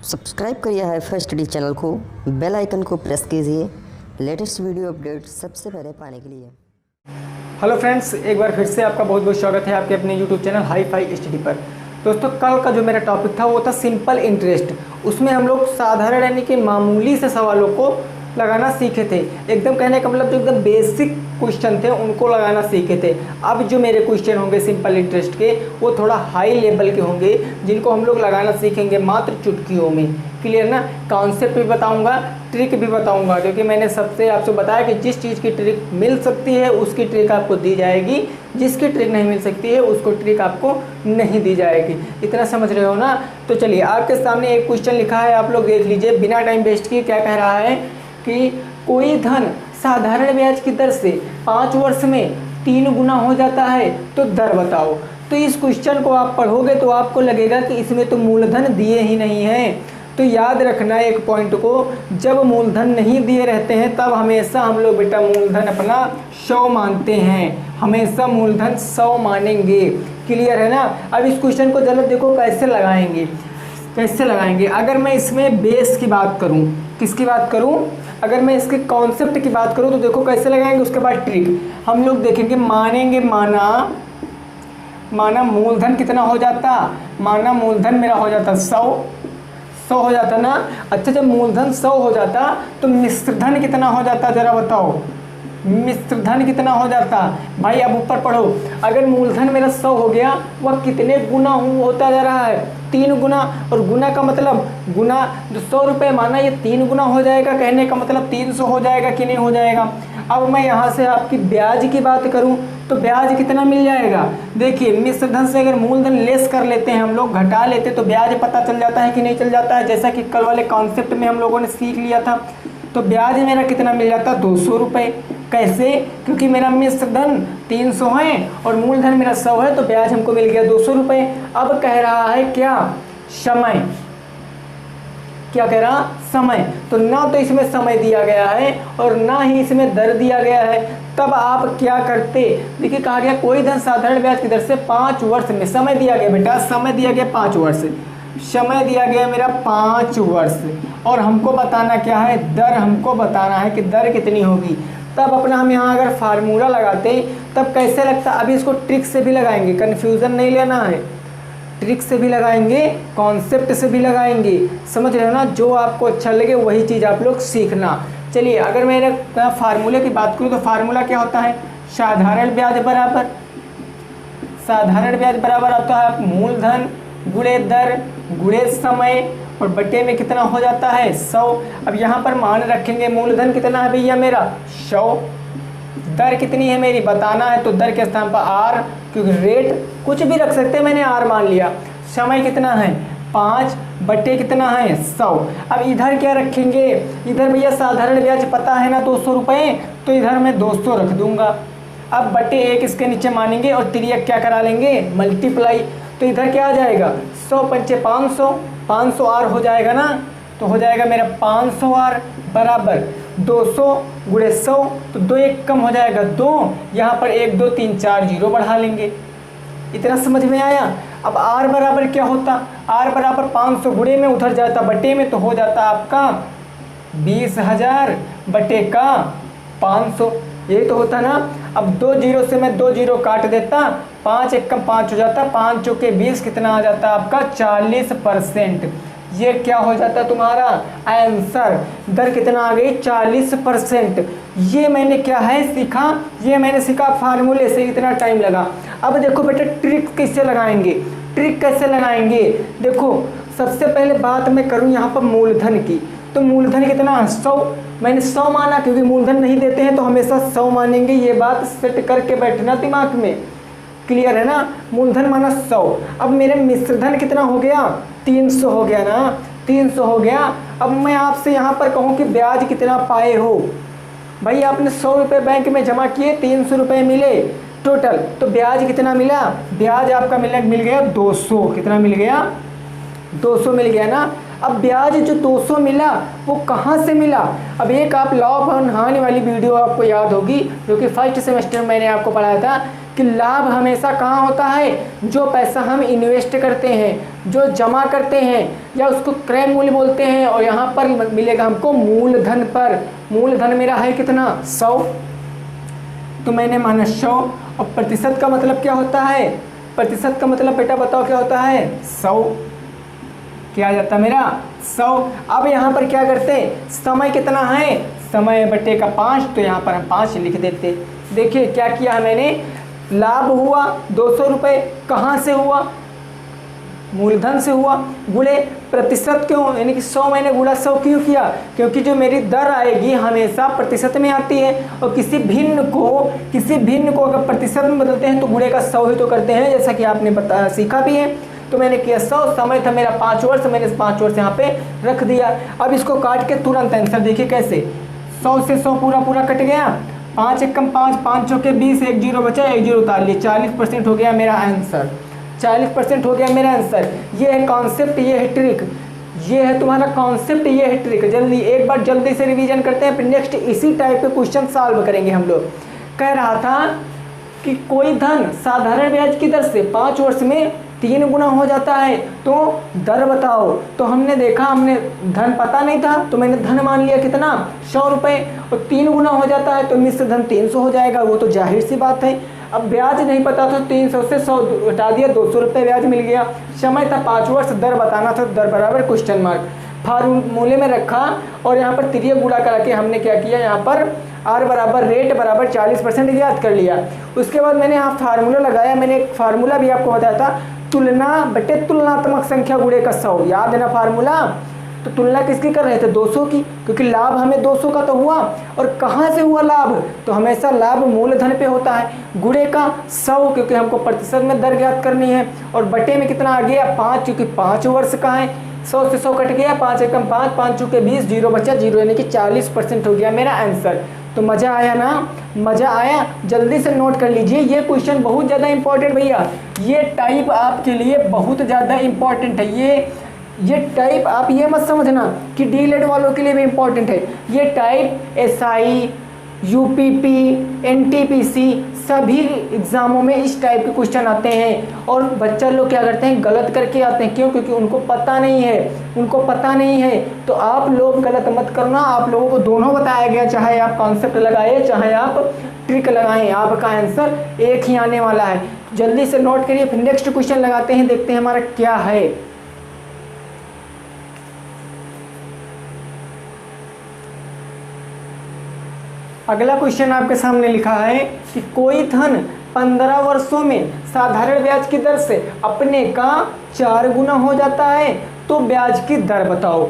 Subscribe करिए hi-fi study channel को, bell icon को प्रेस कीजिए लेटेस्ट वीडियो अपडेट सबसे पहले पाने के लिए। हेलो फ्रेंड्स, एक बार फिर से आपका बहुत बहुत स्वागत है आपके अपने यूट्यूब चैनल हाईफाई स्टडी पर। दोस्तों, कल का जो मेरा टॉपिक था वो था सिंपल इंटरेस्ट। उसमें हम लोग साधारण यानी कि मामूली से सवालों को लगाना सीखे थे। एकदम कहने का मतलब जो एकदम बेसिक क्वेश्चन थे उनको लगाना सीखे थे। अब जो मेरे क्वेश्चन होंगे सिंपल इंटरेस्ट के वो थोड़ा हाई लेवल के होंगे, जिनको हम लोग लगाना सीखेंगे मात्र चुटकियों में। क्लियर ना? कॉन्सेप्ट भी बताऊंगा, ट्रिक भी बताऊंगा, क्योंकि मैंने सबसे आपसे बताया कि जिस चीज़ की ट्रिक मिल सकती है उसकी ट्रिक आपको दी जाएगी, जिसकी ट्रिक नहीं मिल सकती है उसको ट्रिक आपको नहीं दी जाएगी। इतना समझ रहे हो ना? तो चलिए, आपके सामने एक क्वेश्चन लिखा है, आप लोग देख लीजिए बिना टाइम वेस्ट किए। क्या कह रहा है कि कोई धन साधारण ब्याज की दर से 5 वर्ष में 3 गुना हो जाता है तो दर बताओ। तो इस क्वेश्चन को आप पढ़ोगे तो आपको लगेगा कि इसमें तो मूलधन दिए ही नहीं हैं। तो याद रखना एक पॉइंट को, जब मूलधन नहीं दिए रहते हैं तब हमेशा हम लोग बेटा मूलधन अपना 100 मानते हैं, हमेशा मूलधन 100 मानेंगे। क्लियर है ना? अब इस क्वेश्चन को जरा देखो कैसे लगाएंगे, कैसे लगाएंगे। अगर मैं इसमें बेस की बात करूं, किसकी बात करूं? अगर मैं इसके कॉन्सेप्ट की बात करूं तो देखो कैसे लगाएंगे। उसके बाद ट्रिक हम लोग देखेंगे। मानेंगे, माना मूलधन कितना हो जाता, माना मूलधन मेरा हो जाता 100 हो जाता ना। अच्छा, जब मूलधन 100 हो जाता तो मिश्रधन कितना हो जाता जरा बताओ। मिश्रधन कितना हो जाता भाई? अब ऊपर पढ़ो। अगर मूलधन मेरा 100 हो गया, वह कितने गुना होता जा रहा है? 3 गुना। और गुना का मतलब गुना, जो 100 रुपये माना ये 3 गुना हो जाएगा। कहने का मतलब 300 हो जाएगा कि नहीं हो जाएगा? अब मैं यहाँ से आपकी ब्याज की बात करूँ तो ब्याज कितना मिल जाएगा? देखिए, मिश्रधन से अगर मूलधन लेस कर लेते हैं, हम लोग घटा लेते तो ब्याज पता चल जाता है कि नहीं चल जाता है, जैसा कि कल वाले कॉन्सेप्ट में हम लोगों ने सीख लिया था। तो ब्याज मेरा कितना मिल जाता? 200 रुपये। कैसे? क्योंकि मेरा मिश्रधन 300 है और मूलधन मेरा 100 है, तो ब्याज हमको मिल गया 200 रुपये। अब कह रहा है क्या? समय। क्या कह रहा? समय। तो ना तो इसमें समय दिया गया है और ना ही इसमें दर दिया गया है। तब आप क्या करते? देखिए, कहा गया कोई धन साधारण ब्याज की दर से 5 वर्ष में, समय दिया गया बेटा, समय दिया गया 5 वर्ष, समय दिया गया मेरा 5 वर्ष, और हमको बताना क्या है? दर हमको बताना है कि दर कितनी होगी। तब अपना हम यहाँ अगर फार्मूला लगाते तब कैसे लगता? अभी इसको ट्रिक से भी लगाएंगे, कन्फ्यूज़न नहीं लेना है। ट्रिक से भी लगाएंगे, कॉन्सेप्ट से भी लगाएंगे। समझ रहे हो ना? जो आपको अच्छा लगे वही चीज़ आप लोग सीखना। चलिए, अगर मैंने फार्मूले की बात करूँ तो फार्मूला क्या होता है? साधारण ब्याज बराबर, साधारण ब्याज बराबर होता है मूलधन गुणे दर गुणे समय, और बटे में कितना हो जाता है? 100। अब यहाँ पर मान रखेंगे मूलधन कितना है भैया मेरा? 100। दर कितनी है मेरी बताना है, तो दर के स्थान पर आर, क्योंकि रेट कुछ भी रख सकते हैं, मैंने आर मान लिया। समय कितना है? 5 बटे कितना है? 100। अब इधर क्या रखेंगे? इधर भैया साधारण ब्याज पता है ना 200 रुपये, तो इधर मैं 200 रख दूंगा। अब बटे 1 इसके नीचे मानेंगे और तिर्यक क्या करा लेंगे? मल्टीप्लाई। तो इधर क्या आ जाएगा? 100 पंचे 500, 500 आर हो जाएगा ना। तो हो जाएगा मेरा 500 आर बराबर 200 गुणे 100, तो 2 1 कम हो जाएगा 2, यहाँ पर 1 2 3 4 जीरो बढ़ा लेंगे। इतना समझ में आया? अब आर बराबर क्या होता? आर बराबर 500 गुणे में उधर जाता बटे में, तो हो जाता आपका 20,000 बटे का 500। यही तो होता ना। अब 2 जीरो से मैं 2 जीरो काट देता, 5 1 कम 5 हो जाता, 5 चौके 20, कितना आ जाता आपका? 40%। ये क्या हो जाता तुम्हारा आंसर? दर कितना आ गई? 40%। ये मैंने क्या है सीखा? ये मैंने सीखा फार्मूले से, इतना टाइम लगा। अब देखो बेटा, ट्रिक कैसे लगाएंगे? ट्रिक कैसे लगाएंगे? देखो, सबसे पहले बात मैं करूं यहाँ पर मूलधन की, तो मूलधन कितना? 100। मैंने 100 माना, क्योंकि मूलधन नहीं देते हैं तो हमेशा 100 मानेंगे। ये बात सेट करके बैठना दिमाग में। क्लियर है ना? मूलधन माना 100। अब मेरे मिश्रधन कितना हो गया? 300 हो गया ना, 300 हो गया। अब मैं आपसे यहाँ पर कहूँ कि ब्याज कितना पाए हो? भाई आपने 100 रुपये बैंक में जमा किए, 300 रुपये मिले टोटल, तो ब्याज कितना मिला? ब्याज आपका मिल गया 200। कितना मिल गया? 200 मिल गया ना। अब ब्याज जो 200 मिला वो कहाँ से मिला? अब एक आप लॉ ऑफ हानि वाली वीडियो आपको याद होगी, जो कि फर्स्ट सेमेस्टर में मैंने आपको पढ़ाया था कि लाभ हमेशा कहाँ होता है, जो पैसा हम इन्वेस्ट करते हैं, जो जमा करते हैं, या उसको क्रय मूल्य बोलते हैं, और यहाँ पर मिलेगा हमको मूलधन पर। मूलधन मेरा है कितना, 100, तो मैंने माना 100। और प्रतिशत का मतलब क्या होता है, प्रतिशत का मतलब बेटा बताओ क्या होता है, 100। क्या आ जाता मेरा, 100। अब यहाँ पर क्या करते, समय कितना है, समय बटे का 5, तो यहाँ पर हम 5 लिख देते। देखिए क्या किया मैंने, लाभ हुआ 200 रुपये, कहाँ से हुआ, मूलधन से हुआ, गुणे प्रतिशत क्यों, यानी कि 100 मैंने गुणा 100 क्यों किया, क्योंकि जो मेरी दर आएगी हमेशा प्रतिशत में आती है, और किसी भिन्न को अगर प्रतिशत में बदलते हैं तो गुणे का 100 ही तो करते हैं, जैसा कि आपने सीखा भी है। तो मैंने किया 100, समय था मेरा 5 वर्ष, मैंने 5 वर्ष यहाँ पे रख दिया। अब इसको काट के तुरंत आंसर देखिए कैसे, 100 से 100 पूरा कट गया, 5 एकम 5, 5 चौके 20, 1 जीरो बचा, 1 जीरो उतार लिए, 40% हो गया मेरा आंसर, 40% हो गया मेरा आंसर। ये है कॉन्सेप्ट, ये है ट्रिक, ये है तुम्हारा कॉन्सेप्ट, ये है ट्रिक। जल्दी एक बार जल्दी से रिवीजन करते हैं, फिर नेक्स्ट इसी टाइप के क्वेश्चन सॉल्व करेंगे हम लोग। कह रहा था कि कोई धन साधारण ब्याज की दर से 5 वर्ष में 3 गुना हो जाता है, तो दर बताओ। तो हमने देखा, हमने धन पता नहीं था तो मैंने धन मान लिया कितना, 100 रुपये, और 3 गुना हो जाता है तो मिश्र धन 300 हो जाएगा, वो तो जाहिर सी बात है। अब ब्याज नहीं पता था, 300 से 100 हटा दिया, 200 रुपये ब्याज मिल गया। समय था 5 वर्ष, दर बताना था, दर बराबर क्वेश्चन मार्क, फार्मूले में रखा, और यहाँ पर तिरिया गुणा करा के हमने क्या किया, यहाँ पर आर बराबर रेट बराबर 40% याद कर लिया। उसके बाद मैंने यहाँ फार्मूला लगाया, मैंने एक फार्मूला भी आपको बताया था, तुलना बटे तुलनात्मक संख्या गुणे का 100, याद है ना फार्मूला। तो तुलना किसकी कर रहे थे, 200 की, क्योंकि लाभ हमें 200 का तो हुआ, और कहाँ से हुआ लाभ, तो हमेशा लाभ मूलधन पे होता है, गुणे का 100 क्योंकि हमको प्रतिशत में दर ज्ञात करनी है, और बटे में कितना आ गया 5, क्योंकि 5 वर्ष का है, 100 से 100 कट गया, 5 एकम 5, 5 चौके 20, जीरो बचा, जीरो यानी कि 40% हो गया मेरा आंसर। तो मज़ा आया ना, मज़ा आया, जल्दी से नोट कर लीजिए, ये क्वेश्चन बहुत ज़्यादा इंपॉर्टेंट भैया, ये टाइप आपके लिए बहुत ज़्यादा इंपॉर्टेंट है। ये टाइप आप ये मत समझना कि डीएलएड वालों के लिए भी इंपॉर्टेंट है, ये टाइप एसआई, यूपीपी, एनटीपीसी सभी एग्जामों में इस टाइप के क्वेश्चन आते हैं, और बच्चा लोग क्या करते हैं, गलत करके आते हैं। क्यों, क्योंकि उनको पता नहीं है, तो आप लोग गलत मत करना, आप लोगों को दोनों बताया गया, चाहे आप कॉन्सेप्ट लगाए चाहे आप ट्रिक लगाएं, आपका आंसर एक ही आने वाला है। जल्दी से नोट करिए, फिर नेक्स्ट क्वेश्चन लगाते हैं, देखते हैं हमारा क्या है। अगला क्वेश्चन आपके सामने लिखा है कि कोई धन 15 वर्षों में साधारण ब्याज की दर से अपने का 4 गुना हो जाता है, तो ब्याज की दर बताओ।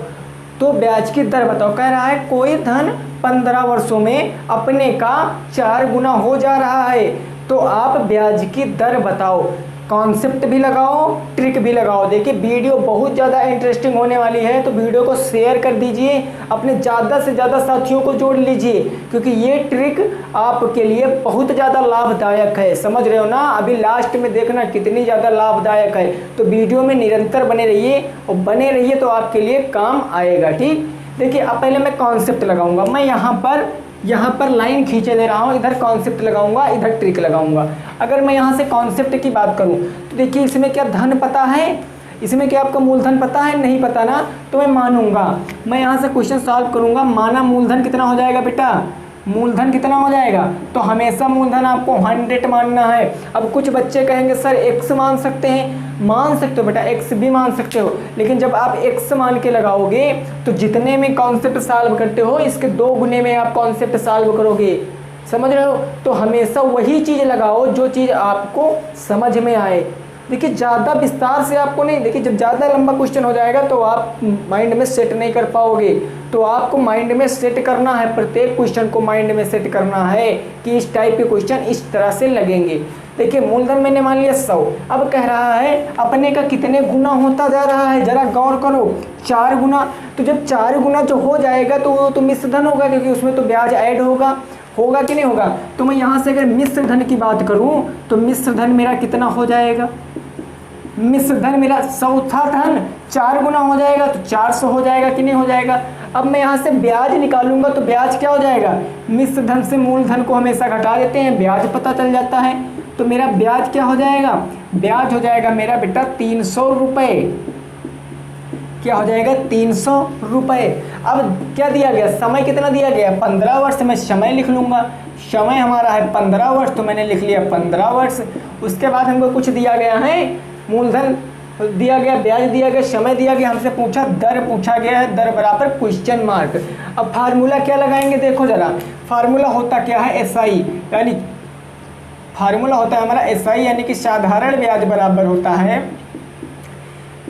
कह रहा है कोई धन 15 वर्षों में अपने का 4 गुना हो जा रहा है, तो आप ब्याज की दर बताओ। कॉन्सेप्ट भी लगाओ, ट्रिक भी लगाओ। देखिए वीडियो बहुत ज़्यादा इंटरेस्टिंग होने वाली है, तो वीडियो को शेयर कर दीजिए, अपने ज़्यादा से ज़्यादा साथियों को जोड़ लीजिए, क्योंकि ये ट्रिक आपके लिए बहुत ज़्यादा लाभदायक है। समझ रहे हो ना, अभी लास्ट में देखना कितनी ज़्यादा लाभदायक है। तो वीडियो में निरंतर बने रहिए, और बने रहिए तो आपके लिए काम आएगा। ठीक, देखिए अब पहले मैं कॉन्सेप्ट लगाऊंगा, मैं यहाँ पर लाइन खींचे दे रहा हूँ, इधर कॉन्सेप्ट लगाऊंगा, इधर ट्रिक लगाऊंगा। अगर मैं यहाँ से कॉन्सेप्ट की बात करूँ तो देखिए इसमें क्या धन पता है, इसमें क्या आपका मूलधन पता है, नहीं पता ना, तो मैं मानूंगा, मैं यहाँ से क्वेश्चन सॉल्व करूँगा। माना मूलधन कितना हो जाएगा बेटा, मूलधन कितना हो जाएगा, तो हमेशा मूलधन आपको 100 मानना है। अब कुछ बच्चे कहेंगे सर x मान सकते हैं, मान सकते हो बेटा, x भी मान सकते हो, लेकिन जब आप x मान के लगाओगे तो जितने में कॉन्सेप्ट सॉल्व करते हो इसके 2 गुने में आप कॉन्सेप्ट सॉल्व करोगे। समझ रहे हो, तो हमेशा वही चीज़ लगाओ जो चीज़ आपको समझ में आए। देखिए ज़्यादा विस्तार से आपको नहीं, देखिए जब ज़्यादा लंबा क्वेश्चन हो जाएगा तो आप माइंड में सेट नहीं कर पाओगे। तो आपको माइंड में सेट करना है, प्रत्येक क्वेश्चन को माइंड में सेट करना है कि इस टाइप के क्वेश्चन इस तरह से लगेंगे। देखिए मूलधन मैंने मान लिया 100, अब कह रहा है अपने का कितने गुना होता जा रहा है, जरा गौर करो, 4 गुना। तो जब 4 गुना जो हो जाएगा तो वो तो मिश्र धन होगा, क्योंकि उसमें तो ब्याज ऐड होगा कि नहीं होगा। तो मैं यहाँ से अगर मिश्र धन की बात करूँ तो मिश्र धन मेरा कितना हो जाएगा, मिश्र धन मेरा 100 था धन, 4 गुना हो जाएगा तो 400 हो जाएगा कि नहीं हो जाएगा। अब मैं यहाँ से ब्याज निकालूंगा तो ब्याज क्या हो जाएगा, मिश्र धन से मूलधन को हमेशा घटा देते हैं, ब्याज पता चल जाता है। तो मेरा ब्याज क्या हो जाएगा, ब्याज हो जाएगा मेरा बेटा 300 रुपये। क्या हो जाएगा, 300 रुपये। अब क्या दिया गया, समय कितना दिया गया, 15 वर्ष। मैं समय लिख लूँगा, समय हमारा है 15 वर्ष, तो मैंने लिख लिया 15 वर्ष। उसके बाद हमको कुछ दिया गया है, मूलधन दिया गया, ब्याज दिया गया, समय दिया गया, हमसे पूछा दर पूछा गया है, दर बराबर क्वेश्चन मार्क। अब फार्मूला क्या लगाएंगे, देखो जरा, फार्मूला होता क्या है, एसआई, यानी फार्मूला होता है हमारा एसआई, यानी कि साधारण ब्याज बराबर होता है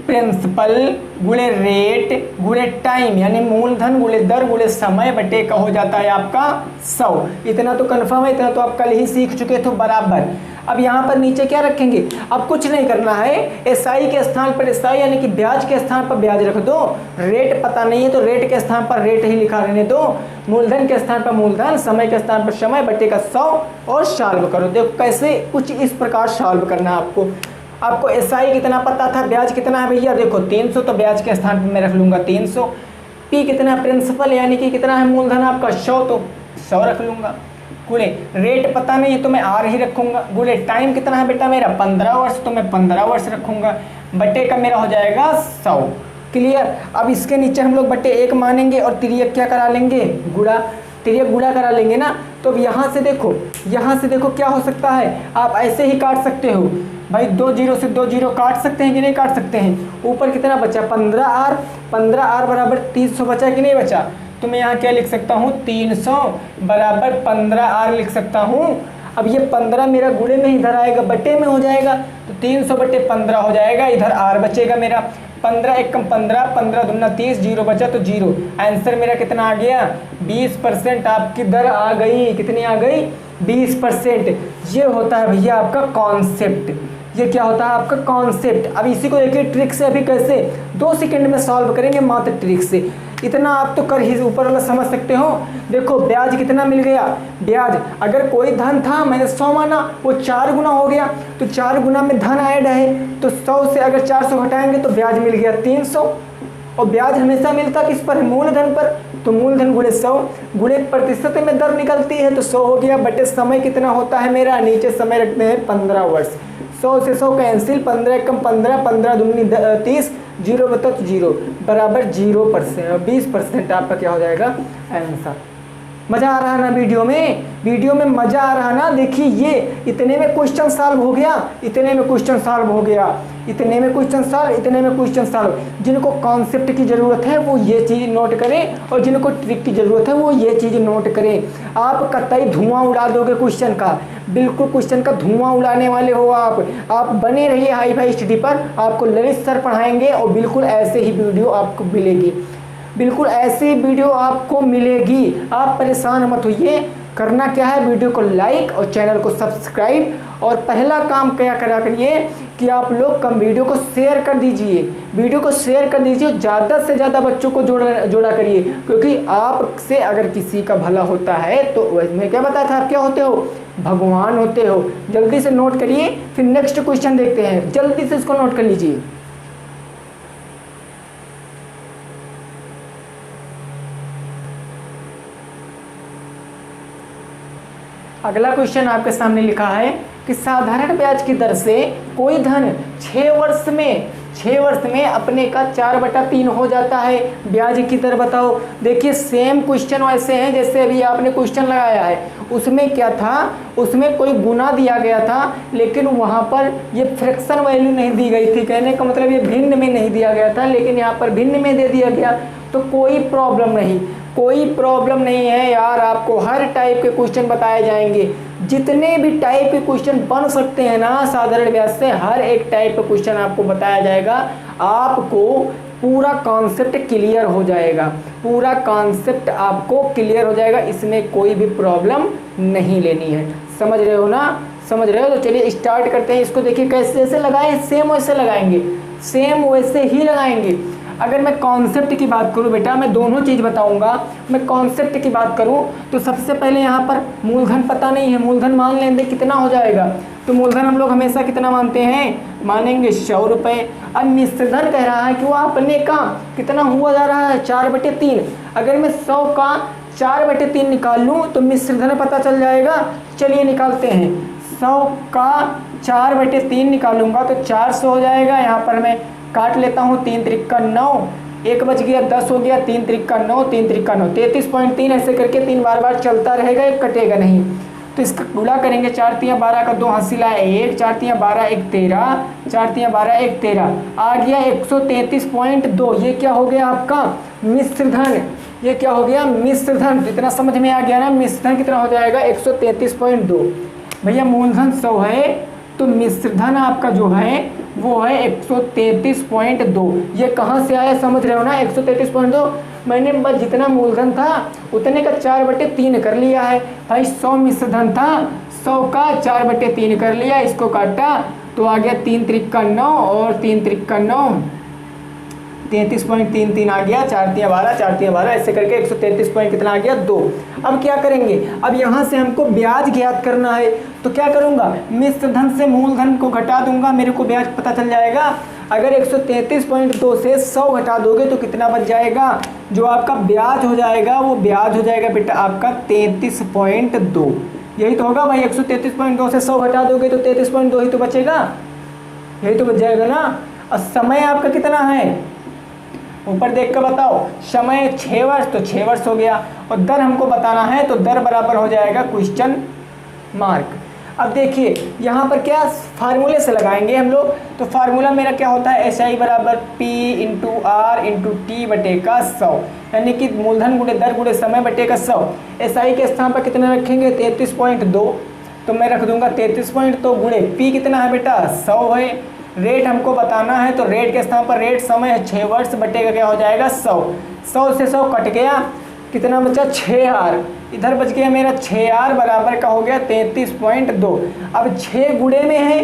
प्रिंसिपल गुणे रेट गुणे टाइम, यानी मूलधन गुणे दर गुणे समय बटे का हो जाता है आपका 100। इतना तो कन्फर्म है, इतना तो आप कल ही सीख चुके थे बराबर। अब यहाँ पर नीचे क्या रखेंगे, अब कुछ नहीं करना है, एसआई के स्थान पर एसआई यानी कि ब्याज के स्थान पर ब्याज रख दो, रेट पता नहीं है तो रेट के स्थान पर रेट ही लिखा रहने दो, मूलधन के स्थान पर मूलधन, समय के स्थान पर समय बटे का 100 और सॉल्व करो। देखो कैसे, कुछ इस प्रकार सॉल्व करना है आपको। आपको एसआई कितना पता था, ब्याज कितना है भैया, देखो 300, तो ब्याज के स्थान पर मैं रख लूँगा 300। पी कितना, प्रिंसिपल यानी कि कितना है मूलधन आपका 100, तो 100 रख लूँगा। गुणे रेट पता नहीं है तो मैं आर ही रखूँगा। गुणे टाइम कितना है बेटा मेरा 15 वर्ष, तो मैं 15 वर्ष रखूँगा, बटे का मेरा हो जाएगा 100। क्लियर। अब इसके नीचे हम लोग बटे 1 मानेंगे और तिर्यक क्या करा लेंगे, गुणा, तिर्यक गुणा करा लेंगे ना। तो अब यहाँ से देखो क्या हो सकता है, आप ऐसे ही काट सकते हो भाई, 2 0 से 2 0 काट सकते हैं कि नहीं काट सकते हैं। ऊपर कितना बचा 15R, 15R बराबर 300 बचा कि नहीं बचा, तो मैं यहाँ क्या लिख सकता हूँ 300 बराबर 15R लिख सकता हूँ। अब ये 15 मेरा गुणे में इधर आएगा, बटे में हो जाएगा, तो 300 बटे 15 हो जाएगा, इधर R बचेगा मेरा 15 एक कम 15, 15 दूना 30, 0 बचा तो 0। आंसर मेरा कितना आ गया 20%। आपकी दर आ गई, कितनी आ गई 20%। ये होता है भैया आपका कॉन्सेप्ट, ये क्या होता है आपका कॉन्सेप्ट। अब इसी को देखिए ट्रिक से, अभी कैसे 2 सेकंड में सॉल्व करेंगे मात्र ट्रिक से। इतना आप तो कर ही ऊपर वाला समझ सकते हो। देखो ब्याज कितना मिल गया, ब्याज अगर कोई धन था मैंने 100 माना, वो 4 गुना हो गया, तो 4 गुना में धन ऐड है, तो 100 से अगर 400 घटाएंगे तो ब्याज मिल गया 300। और ब्याज हमेशा मिलता किस पर, मूलधन पर, तो मूलधन गुणे 100 गुणे प्रतिशत में दर निकलती है, तो 100 हो गया, बटे समय कितना होता है मेरा, नीचे समय रखते हैं 15 वर्ष। 100 से 100 कैंसिल, 15 कम 15, 15 दूनी 30, 0 बता तो 0 बराबर 0%, 20% आपका क्या हो जाएगा आंसर। मज़ा आ रहा ना वीडियो में मज़ा आ रहा ना। देखिए ये इतने में क्वेश्चन सॉल्व हो गया, इतने में क्वेश्चन सॉल्व हो गया, इतने में क्वेश्चन सॉल्व, इतने में क्वेश्चन सॉल्व। जिनको कॉन्सेप्ट की ज़रूरत है वो ये चीज़ नोट करें, और जिनको ट्रिक की ज़रूरत है वो ये चीज़ नोट करें। आप कतई धुआं उड़ा दोगे क्वेश्चन का, बिल्कुल क्वेश्चन का धुआं उड़ाने वाले हो आप बने रहिए हाई फाई स्टडी पर। आपको ललित सर पढ़ाएंगे और बिल्कुल ऐसे ही वीडियो आपको मिलेगी, बिल्कुल ऐसी वीडियो आपको मिलेगी। आप परेशान मत होइए। करना क्या है, वीडियो को लाइक और चैनल को सब्सक्राइब, और पहला काम क्या करा करिए कि आप लोग कम वीडियो को शेयर कर दीजिए, वीडियो को शेयर कर दीजिए, ज़्यादा से ज़्यादा बच्चों को जोड़ा करिए, क्योंकि आपसे अगर किसी का भला होता है तो मैं क्या बताया था, आप क्या होते हो, भगवान होते हो। जल्दी से नोट करिए, फिर नेक्स्ट क्वेश्चन देखते हैं, जल्दी से इसको नोट कर लीजिए। अगला क्वेश्चन आपके सामने लिखा है कि साधारण ब्याज की दर से कोई धन 6 वर्ष में अपने का 4/3 हो जाता है, ब्याज की दर बताओ। देखिए सेम क्वेश्चन वैसे हैं जैसे अभी आपने क्वेश्चन लगाया है, उसमें क्या था, उसमें कोई गुना दिया गया था, लेकिन वहाँ पर ये फ्रैक्शन वैल्यू नहीं दी गई थी। कहने का मतलब ये भिन्न में नहीं दिया गया था, लेकिन यहाँ पर भिन्न में दे दिया गया, तो कोई प्रॉब्लम नहीं है यार। आपको हर टाइप के क्वेश्चन बताए जाएंगे, जितने भी टाइप के क्वेश्चन बन सकते हैं ना साधारण ब्याज से, हर एक टाइप का क्वेश्चन आपको बताया जाएगा। आपको पूरा कॉन्सेप्ट क्लियर हो जाएगा, पूरा कॉन्सेप्ट आपको क्लियर हो जाएगा, इसमें कोई भी प्रॉब्लम नहीं लेनी है। समझ रहे हो ना, समझ रहे हो? तो चलिए स्टार्ट करते हैं इसको। देखिए कैसे लगाएं, सेम वैसे लगाएंगे, सेम वैसे ही लगाएंगे। अगर मैं कॉन्सेप्ट की बात करूं बेटा, मैं दोनों चीज़ बताऊंगा। मैं कॉन्सेप्ट की बात करूं तो सबसे पहले यहाँ पर मूलधन पता नहीं है, मूलधन मान लेंगे कितना हो जाएगा, तो मूलधन हम लोग हमेशा कितना मानते हैं, मानेंगे 100 रुपये। अब मिश्रधन कह रहा है कि वो अपने का कितना हुआ जा रहा है 4/3। अगर मैं 100 का 4/3 निकाल लूँ तो मिश्रधन पता चल जाएगा। चलिए निकालते हैं। 100 का 4/3 निकालूंगा तो 400 हो जाएगा। यहाँ पर मैं काट लेता हूँ, 3 त्रिक 9, 1 बच गया, 10 हो गया, 3 त्रिक 9, 3 त्रिक 9, 33.3। ऐसे करके 3 बार बार चलता रहेगा, एक कटेगा नहीं। तो इसका गुणा करेंगे, 4 तियाँ 12 का 2 हासिल आया 1, 4 तियाँ 12 1 13, 4 तियाँ 12 1 13, आ गया 133.2। ये क्या हो गया आपका मिश्र धन। ये क्या हो गया मिश्र धन। इतना समझ में आ गया ना, मिश्र धन कितना हो जाएगा 133.2। भैया मूलधन 100 है तो मिश्र धन आपका जो है वो है 133.2। ये कहाँ से आया समझ रहे हो ना, 133.2। मैंने बस जितना मूलधन था उतने का 4/3 कर लिया है भाई। 100 मिश्र धन था, 100 का 4/3 कर लिया, इसको काटा तो आ गया 3 त्रिक 9 और 3 त्रिक 9, 33.33 आ गया, 4 तियाँ 12, 4 तियाँ 12, ऐसे करके 133 पॉइंट कितना आ गया 2। अब क्या करेंगे, अब यहाँ से हमको ब्याज ज्ञात करना है। तो क्या करूँगा, मिश्र धन से मूलधन को घटा दूंगा, मेरे को ब्याज पता चल जाएगा। अगर 133.2 से 100 घटा दोगे तो कितना बच जाएगा, जो आपका ब्याज हो जाएगा वो ब्याज हो जाएगा बेटा आपका 33.2। यही तो होगा भाई, 133.2 से 100 घटा दोगे तो 33.2 ही तो बचेगा, यही तो बच जाएगा ना। और समय आपका कितना है ऊपर देख कर बताओ, समय 6 वर्ष तो 6 वर्ष हो गया, और दर हमको बताना है तो दर बराबर हो जाएगा क्वेश्चन मार्क। अब देखिए यहाँ पर क्या फार्मूले से लगाएंगे हम लोग। तो फार्मूला मेरा क्या होता है, SI बराबर P into R into T बटे का 100, यानी कि मूलधन गुणे दर गुणे समय बटे का 100। SI के स्थान पर कितना रखेंगे 33.2, तो मैं रख दूंगा 33.2 गुणे P कितना है बेटा 100 है। रेट हमको बताना है तो रेट के स्थान पर रेट समय है 6 वर्ष बटे का क्या हो जाएगा 100। 100 से 100 कट गया, कितना बचा 6R, इधर बच गया मेरा 6R बराबर का हो गया 33.2। अब 6 गुणे में है,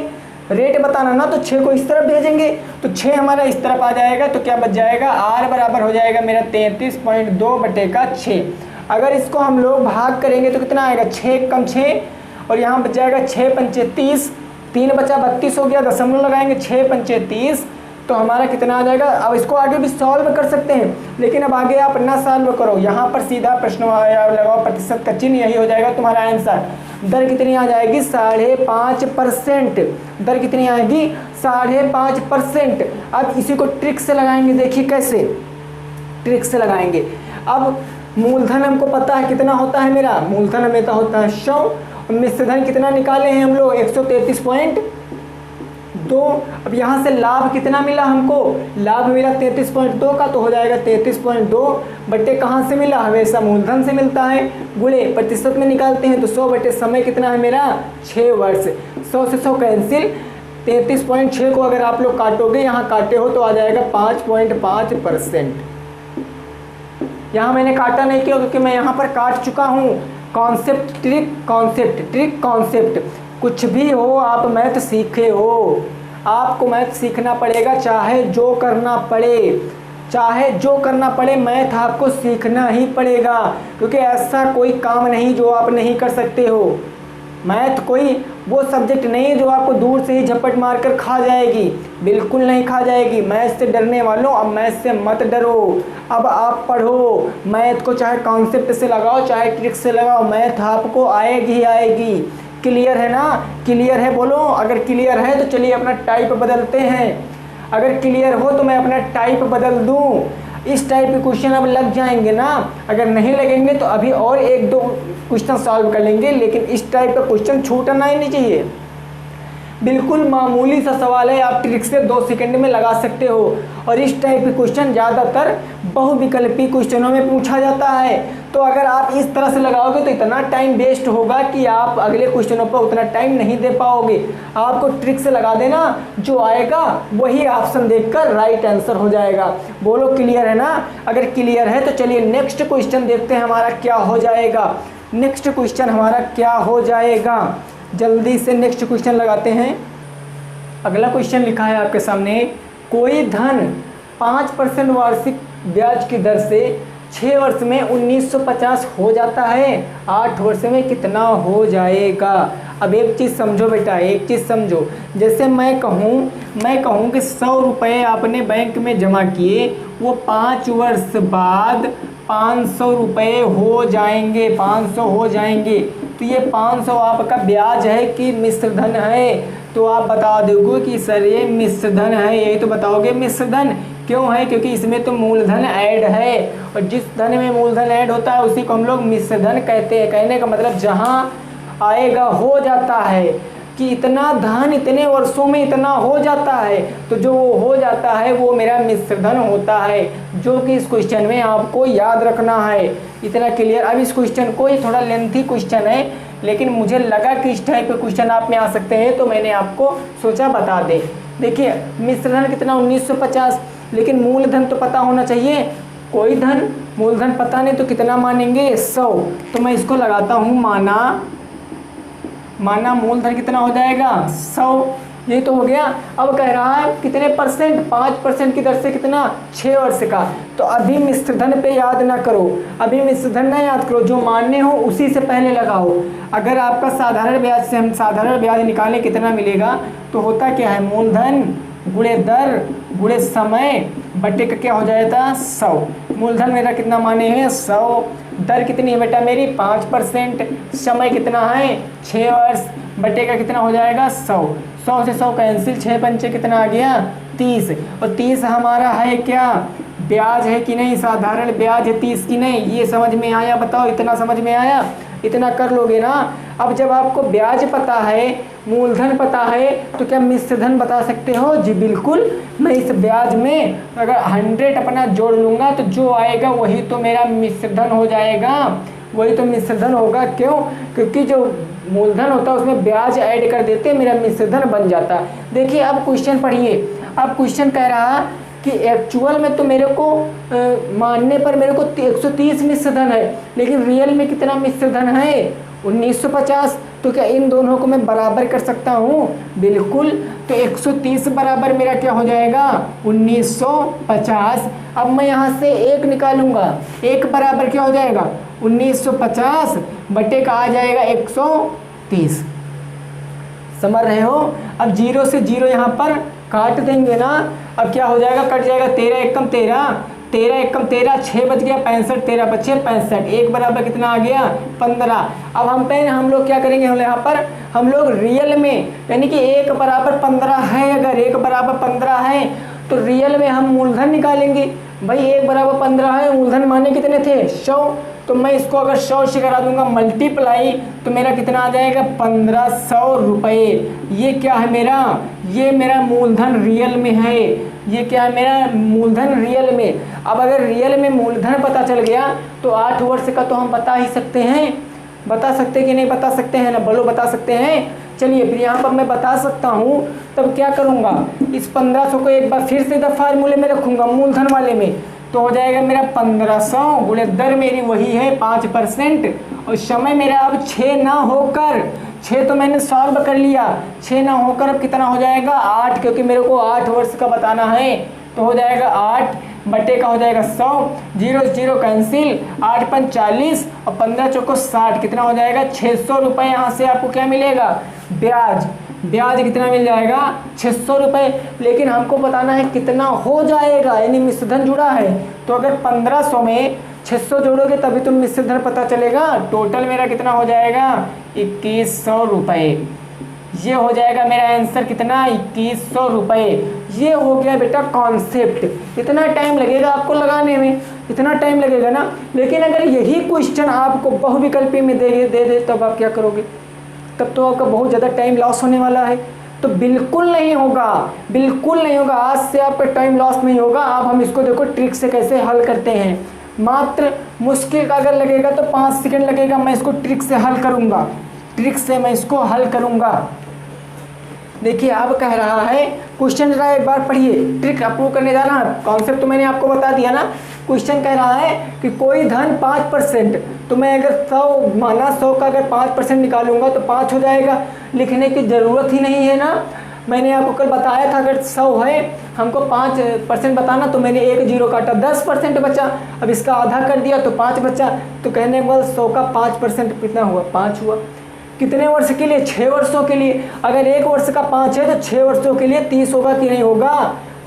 रेट बताना ना, तो 6 को इस तरफ भेजेंगे तो 6 हमारा इस तरफ आ जाएगा, तो क्या बच जाएगा R बराबर हो जाएगा मेरा 33.2 बटे का 6। अगर इसको हम लोग भाग करेंगे तो कितना आएगा 6 कम 6, और यहाँ बच जाएगा 6 पंचे 30, 3 बचा 32 हो गया, दशमलव लगाएंगे 6 पंचे 30, तो हमारा कितना आ जाएगा। अब इसको आगे भी सॉल्व कर सकते हैं, लेकिन अब आगे आप ना सॉल्व करो, यहाँ पर सीधा प्रश्न लगाओ, प्रतिशत का चिन्ह, यही हो जाएगा तुम्हारा आंसर। दर कितनी आ जाएगी 5.5%। दर कितनी आएगी 5.5%। अब इसी को ट्रिक से लगाएंगे, देखिए कैसे ट्रिक से लगाएंगे। अब मूलधन हमको पता है कितना होता है, मेरा मूलधन हमें होता है 100, मिश्र धन कितना निकाले हैं हम लोग 133.2। अब यहाँ से लाभ कितना मिला हमको, लाभ मिला 33.2 का, तो हो जाएगा 33.2 बटे कहाँ से मिला, हमेशा मूलधन से मिलता है, गुणे प्रतिशत में निकालते हैं तो 100 बटे समय कितना है मेरा 6 वर्ष। 100 से 100 कैंसिल, 33.6 को अगर आप लोग काटोगे, यहाँ काटे हो तो आ जाएगा 5.5%। यहाँ मैंने काटा नहीं किया क्योंकि मैं यहाँ पर काट चुका हूँ। Concept trick, concept trick, concept, कुछ भी हो आप मैथ सीखे हो, आपको मैथ सीखना पड़ेगा, चाहे जो करना पड़े, चाहे जो करना पड़े, मैथ आपको सीखना ही पड़ेगा, क्योंकि ऐसा कोई काम नहीं जो आप नहीं कर सकते हो। मैथ कोई वो सब्जेक्ट नहीं है जो आपको दूर से ही झपट मारकर खा जाएगी, बिल्कुल नहीं खा जाएगी। मैथ से डरने वालों अब मैथ से मत डरो, अब आप पढ़ो मैथ को, चाहे कॉन्सेप्ट से लगाओ चाहे ट्रिक से लगाओ, मैथ आपको आएगी ही आएगी। क्लियर है ना, क्लियर है बोलो, अगर क्लियर है तो चलिए अपना टाइप बदलते हैं। अगर क्लियर हो तो मैं अपना टाइप बदल दूं, इस टाइप के क्वेश्चन अब लग जाएंगे ना। अगर नहीं लगेंगे तो अभी और 1-2 क्वेश्चन सॉल्व कर लेंगे, लेकिन इस टाइप का क्वेश्चन छूटना ही नहीं चाहिए। बिल्कुल मामूली सा सवाल है, आप ट्रिक से 2 सेकंड में लगा सकते हो, और इस टाइप के क्वेश्चन ज़्यादातर बहुविकल्पी क्वेश्चनों में पूछा जाता है। तो अगर आप इस तरह से लगाओगे तो इतना टाइम वेस्ट होगा कि आप अगले क्वेश्चनों पर उतना टाइम नहीं दे पाओगे। आपको ट्रिक से लगा देना, जो आएगा वही ऑप्शन देखकर राइट आंसर हो जाएगा। बोलो क्लियर है ना, अगर क्लियर है तो चलिए नेक्स्ट क्वेश्चन देखते हैं हमारा क्या हो जाएगा। नेक्स्ट क्वेश्चन हमारा क्या हो जाएगा, जल्दी से नेक्स्ट क्वेश्चन लगाते हैं। अगला क्वेश्चन लिखा है आपके सामने, कोई धन 5% वार्षिक ब्याज की दर से 6 वर्ष में 1950 हो जाता है, 8 वर्ष में कितना हो जाएगा। अब एक चीज़ समझो बेटा, एक चीज़ समझो, जैसे मैं कहूँ कि 100 रुपये आपने बैंक में जमा किए, वो 5 वर्ष बाद 500 रुपये हो जाएंगे, 500 हो जाएंगे। तो ये 500 आपका ब्याज है कि मिश्र धन है? तो आप बता दोगे कि सर ये मिश्र धन है, यही तो बताओगे मिश्र धन। क्यों है? क्योंकि इसमें तो मूलधन ऐड है, और जिस धन में मूलधन ऐड होता है उसी को हम लोग मिश्र धन कहते हैं। कहने का मतलब जहाँ आएगा हो जाता है कि इतना धन इतने वर्षों में इतना हो जाता है, तो जो वो हो जाता है वो मेरा मिश्र धन होता है, जो कि इस क्वेश्चन में आपको याद रखना है। इतना क्लियर? अब इस क्वेश्चन को, ये थोड़ा लेंथी क्वेश्चन है, लेकिन मुझे लगा कि इस टाइप के क्वेश्चन आप में आ सकते हैं, तो मैंने आपको सोचा बता दे। देखिए मिश्र धन कितना 1950, लेकिन मूलधन तो पता होना चाहिए। कोई धन मूलधन पता नहीं तो कितना मानेंगे? 100। तो मैं इसको लगाता हूँ माना मूलधन कितना हो जाएगा? 100। ये तो हो गया। अब कह रहा है कितने परसेंट? 5% की दर से कितना? 6 वर्ष का। तो अभी मिश्र धन पे याद ना करो, अभी मिश्र धन ना याद करो, जो मान्य हो उसी से पहले लगाओ। अगर आपका साधारण ब्याज से हम साधारण ब्याज निकालें कितना मिलेगा, तो होता क्या है? मूलधन गुणे दर गुणे समय बटे का क्या हो जाएगा? 100। मूलधन मेरा कितना माने हैं? 100। दर कितनी है बेटा मेरी? 5%। समय कितना है? 6 वर्ष बटे का कितना हो जाएगा? 100। 100 से 100 कैंसिल, 6 पंचे कितना आ गया? 30। और 30 हमारा है क्या? ब्याज है कि नहीं? साधारण ब्याज है 30 की नहीं? ये समझ में आया? बताओ, इतना समझ में आया? इतना कर लोगे ना। अब जब आपको ब्याज पता है, मूलधन पता है, तो क्या मिश्र धन बता सकते हो? जी बिल्कुल। मैं इस ब्याज में अगर 100 अपना जोड़ लूँगा तो जो आएगा वही तो मेरा मिश्र धन हो जाएगा, वही तो मिश्र धन होगा। क्यों? क्योंकि जो मूलधन होता है उसमें ब्याज ऐड कर देते, मेरा मिश्र धन बन जाता। देखिए अब क्वेश्चन पढ़िए। अब क्वेश्चन कह रहा कि एक्चुअल में तो मेरे को मानने पर मेरे को 130 मिश्र धन है, लेकिन रियल में कितना मिश्र धन है? 1950। तो क्या इन दोनों को मैं बराबर कर सकता हूँ? बिल्कुल। तो 130 बराबर मेरा क्या हो जाएगा? 1950। अब मैं यहाँ से 1 निकालूंगा, 1 बराबर क्या हो जाएगा? 1950 बटे का आ जाएगा 130। समझ रहे हो? अब 0 से 0 यहाँ पर काट देंगे ना। अब क्या हो जाएगा? कट जाएगा। 13 एकम 13, 13 एकम 13, 6 बच गया 65, 13 बचे 65। 1 बराबर कितना आ गया? 15। अब हम लोग क्या करेंगे? यहाँ पर हम लोग रियल में, यानी कि 1 बराबर 15 है, अगर 1 बराबर 15 है तो रियल में हम मूलधन निकालेंगे। भाई 1 बराबर 15 है, मूलधन माने कितने थे? 100। तो मैं इसको अगर 100 से करा दूंगा मल्टीप्लाई, तो मेरा कितना आ जाएगा? 1500 रुपये। ये क्या है मेरा? ये मेरा मूलधन रियल में है। ये क्या है मेरा? मूलधन रियल में। अब अगर रियल में मूलधन पता चल गया तो 8 वर्ष का तो हम बता ही सकते हैं। बता सकते कि नहीं बता सकते हैं ना? बोलो, बता सकते हैं। चलिए फिर यहाँ पर मैं बता सकता हूँ। तब क्या करूँगा? इस 1500 को एक बार फिर से फार्मूले में रखूँगा, मूलधन वाले में। तो हो जाएगा मेरा 1500 गुणे दर मेरी वही है 5%, और समय मेरा अब 6 ना होकर, 6 तो मैंने सॉल्व कर लिया, 6 ना होकर अब कितना हो जाएगा? 8, क्योंकि मेरे को 8 वर्ष का बताना है। तो हो जाएगा 8 बटे का हो जाएगा 100, 0 0 कैंसिल, 8 5 40 और 15 चौको 60, कितना हो जाएगा? 600 रुपये। यहाँ से आपको क्या मिलेगा? ब्याज। ब्याज कितना मिल जाएगा? 600 रुपये। लेकिन हमको बताना है कितना हो जाएगा, यानी मिश्र धन जुड़ा है। तो अगर 1500 में 600 जोड़ोगे तभी तो मिश्र धन पता चलेगा। टोटल मेरा कितना हो जाएगा? 2100 रुपये। ये हो जाएगा मेरा आंसर कितना? 2100 रुपये। ये हो गया बेटा कॉन्सेप्ट। इतना टाइम लगेगा आपको लगाने में, इतना टाइम लगेगा ना। लेकिन अगर यही क्वेश्चन आपको बहुविकल्पी में दे दे तब आप क्या करोगे? तब तो आपका बहुत ज़्यादा टाइम लॉस होने वाला है। तो बिल्कुल नहीं होगा, बिल्कुल नहीं होगा। आज से आपका टाइम लॉस नहीं होगा। अब हम इसको देखो ट्रिक से कैसे हल करते हैं। मात्र मुश्किल का अगर लगेगा तो 5 सेकंड लगेगा, मैं इसको ट्रिक से हल करूँगा, ट्रिक से मैं इसको हल करूँगा। देखिए अब कह रहा है क्वेश्चन, जरा एक बार पढ़िए, ट्रिक अप्रूव करने जा रहा है। कॉन्सेप्ट तो मैंने आपको बता दिया ना। क्वेश्चन कह रहा है कि कोई धन 5%, तो मैं अगर 100 माना 100 का अगर 5% निकालूंगा तो 5 हो जाएगा। लिखने की ज़रूरत ही नहीं है ना। मैंने आपको कल बताया था अगर 100 है हमको 5% बताना, तो मैंने 1 0 काटा, 10% बचा। अब इसका आधा कर दिया तो 5 बचा। तो कहने के बाद 100 का 5% कितना हुआ? 5 हुआ। कितने वर्ष के लिए? 6 वर्षों के लिए। अगर 1 वर्ष का 5 है तो 6 वर्षों के लिए 30 होगा कि नहीं होगा?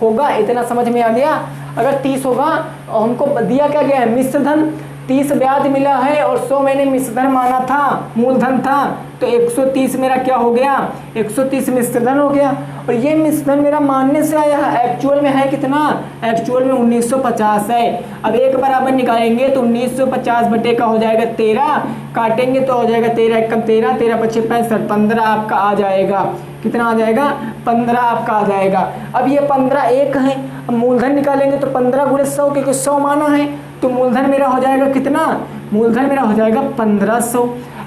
होगा। इतना समझ में आ गया। अगर 30 होगा और हमको दिया क्या गया है? मिश्र धन। 30 ब्याज मिला है और 100 मैंने मिश्रधन माना था, मूलधन था, तो 130 मेरा क्या हो गया, 130 मिश्रधन हो गया। और ये मिश्रधन मेरा मानने से आया है, एक्चुअल में है कितना, एक्चुअल में 1950 है। अब एक बराबर निकालेंगे तो 1950 बटे का हो जाएगा 13, काटेंगे तो हो जाएगा 13 एकम 13, 13 पच्चीस 65, 15 आपका आ जाएगा। कितना आ जाएगा, 15 आपका आ जाएगा। अब ये 15 एक है, अब मूलधन निकालेंगे तो 15 गुणे 100, क्योंकि 100 माना है, तो मूलधन मेरा हो जाएगा कितना, मूलधन मेरा हो जाएगा 1500।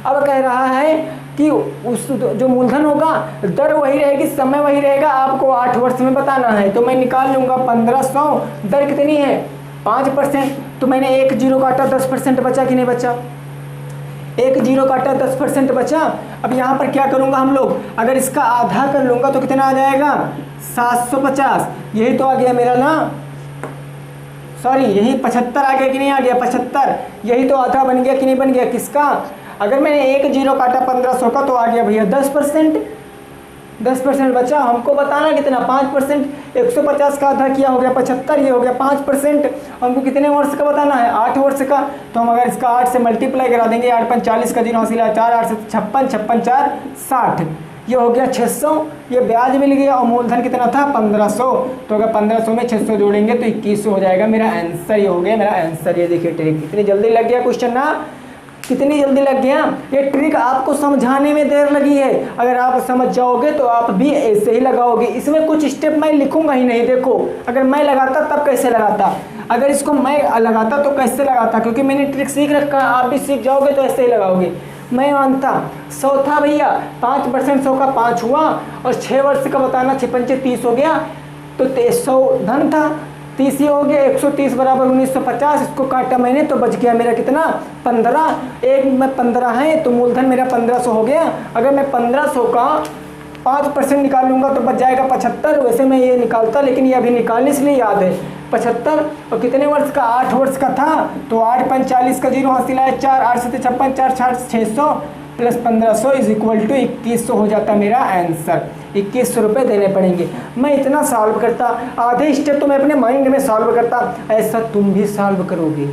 अब कह रहा है कि उस जो मूलधन होगा दर वही रहेगी, समय वही रहेगा, आपको 8 वर्ष में बताना है। तो मैं निकाल लूँगा 1500, दर कितनी है 5%, तो मैंने एक जीरो काटा 10% बचा कि नहीं बचा, एक जीरो काटा 10% बचा। अब यहाँ पर क्या करूँगा हम लोग, अगर इसका आधा कर लूँगा तो कितना आ जाएगा 750, यही तो आ गया मेरा ना, सॉरी यही 75 आ गया कि नहीं आ गया 75, यही तो आधा बन गया कि नहीं बन गया किसका, अगर मैंने एक जीरो काटा 1500 का तो आ गया भैया 10%, 10% बचा। हमको बताना कितना 5%, 150 का आधा किया हो गया 75, ये हो गया 5%। हमको कितने वर्ष का बताना है 8 वर्ष का, तो हम अगर इसका 8 से मल्टीप्लाई करा देंगे, 8 5 40 का जीरो हासिल है 4, 8 से 56, 56 4 60, ये हो गया 600, ये ब्याज मिल गया। और मूलधन कितना था 1500, तो अगर 1500 में 600 जोड़ेंगे तो 2100 हो जाएगा मेरा आंसर। ये हो गया मेरा आंसर। ये देखिए ट्रिक कितनी जल्दी लग गया क्वेश्चन ना, कितनी जल्दी लग गया। ये ट्रिक आपको समझाने में देर लगी है, अगर आप समझ जाओगे तो आप भी ऐसे ही लगाओगे। इसमें कुछ स्टेप मैं लिखूंगा ही नहीं, देखो अगर मैं लगाता तब कैसे लगाता, अगर इसको मैं लगाता तो कैसे लगाता, क्योंकि मैंने ट्रिक सीख रखा है, आप भी सीख जाओगे तो ऐसे ही लगाओगे। मैं मानता 100 था भैया, 5% 100 का 5 हुआ, और 6 वर्ष का बताना 6 पंचे 30 हो गया, तो 100 धन था 30 ही हो गया, 130 बराबर 1950, इसको काटा मैंने तो बच गया मेरा कितना 15, एक में 15 है तो मूलधन मेरा 1500 हो गया। अगर मैं 1500 का 5% निकाल लूँगा तो बच जाएगा 75, वैसे मैं ये निकालता लेकिन ये अभी निकालने इसलिए याद है 75। और कितने वर्ष का 8 वर्ष का था, तो 8 5 40 का जीरो हासिल है 4, 8 से 56 4 60 600 प्लस 1500 इज इक्वल टू 2100 हो जाता मेरा आंसर। 2100 रुपये देने पड़ेंगे। मैं इतना सॉल्व करता, आधे स्टेप तो मैं अपने माइंड में सॉल्व करता, ऐसा तुम भी सॉल्व करोगे,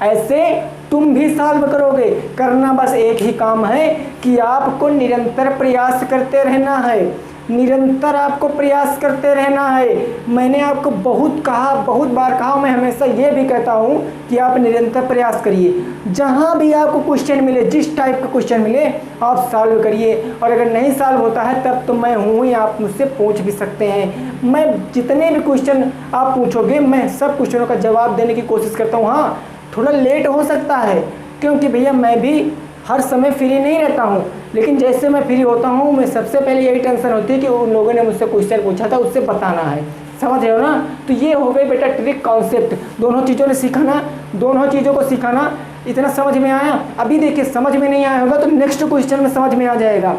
ऐसे तुम भी सॉल्व करोगे। करना बस एक ही काम है कि आपको निरंतर प्रयास करते रहना है, निरंतर आपको प्रयास करते रहना है। मैंने आपको बहुत कहा, बहुत बार कहा, मैं हमेशा ये भी कहता हूँ कि आप निरंतर प्रयास करिए। जहाँ भी आपको क्वेश्चन मिले, जिस टाइप का क्वेश्चन मिले आप सॉल्व करिए, और अगर नहीं सॉल्व होता है तब तो मैं हूँ ही, आप मुझसे पूछ भी सकते हैं। मैं जितने भी क्वेश्चन आप पूछोगे मैं सब क्वेश्चनों का जवाब देने की कोशिश करता हूँ। हाँ थोड़ा लेट हो सकता है, क्योंकि भैया मैं भी हर समय फ्री नहीं रहता हूँ, लेकिन जैसे मैं फ्री होता हूँ मैं सबसे पहले यही टेंशन होती है कि उन लोगों ने मुझसे क्वेश्चन पूछा था उससे बताना है, समझ रहे हो ना। तो ये हो गई बेटा ट्रिक, कॉन्सेप्ट, दोनों चीज़ों ने सिखाना, दोनों चीज़ों को सिखाना। इतना समझ में आया? अभी देखिए समझ में नहीं आया होगा तो नेक्स्ट क्वेश्चन में समझ में आ जाएगा,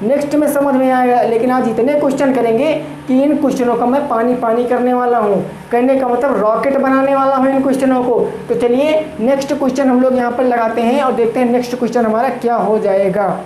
नेक्स्ट में समझ में आएगा। लेकिन आज इतने क्वेश्चन करेंगे कि इन क्वेश्चनों का मैं पानी पानी करने वाला हूँ, कहने का मतलब रॉकेट बनाने वाला हूँ इन क्वेश्चनों को। तो चलिए नेक्स्ट क्वेश्चन हम लोग यहाँ पर लगाते हैं और देखते हैं नेक्स्ट क्वेश्चन हमारा क्या हो जाएगा।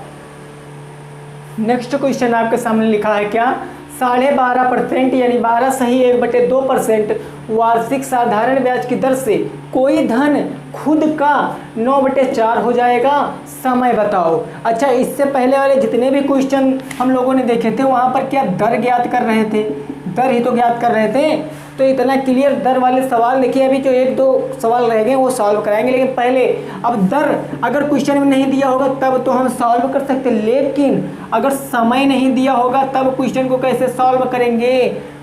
नेक्स्ट क्वेश्चन आपके सामने लिखा है क्या, 12.5% यानी 12 सही 1/2% वार्षिक साधारण ब्याज की दर से कोई धन खुद का 9/4 हो जाएगा, समय बताओ। अच्छा इससे पहले वाले जितने भी क्वेश्चन हम लोगों ने देखे थे वहाँ पर क्या दर ज्ञात कर रहे थे, दर ही तो ज्ञात कर रहे थे। तो इतना क्लियर दर वाले सवाल देखिए, अभी जो 1-2 सवाल रह गए वो सॉल्व कराएंगे, लेकिन पहले अब दर अगर क्वेश्चन में नहीं दिया होगा तब तो हम सॉल्व कर सकते, लेकिन अगर समय नहीं दिया होगा तब क्वेश्चन को कैसे सॉल्व करेंगे,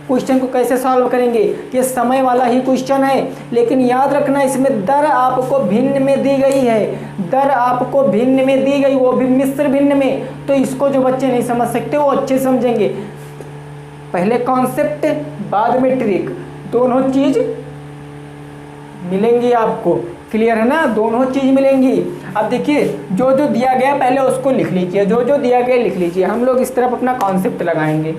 क्वेश्चन को कैसे सॉल्व करेंगे। ये समय वाला ही क्वेश्चन है, लेकिन याद रखना इसमें दर आपको भिन्न में दी गई है, दर आपको भिन्न में दी गई, वो भी मिश्र भिन्न में। तो इसको जो बच्चे नहीं समझ सकते वो अच्छे समझेंगे, पहले कॉन्सेप्ट बाद में ट्रिक, दोनों चीज मिलेंगी आपको, क्लियर है ना, दोनों चीज मिलेंगी। अब देखिए जो जो दिया गया पहले उसको लिख लीजिए, जो जो दिया गया लिख लीजिए, हम लोग इस तरफ अपना कॉन्सेप्ट लगाएंगे।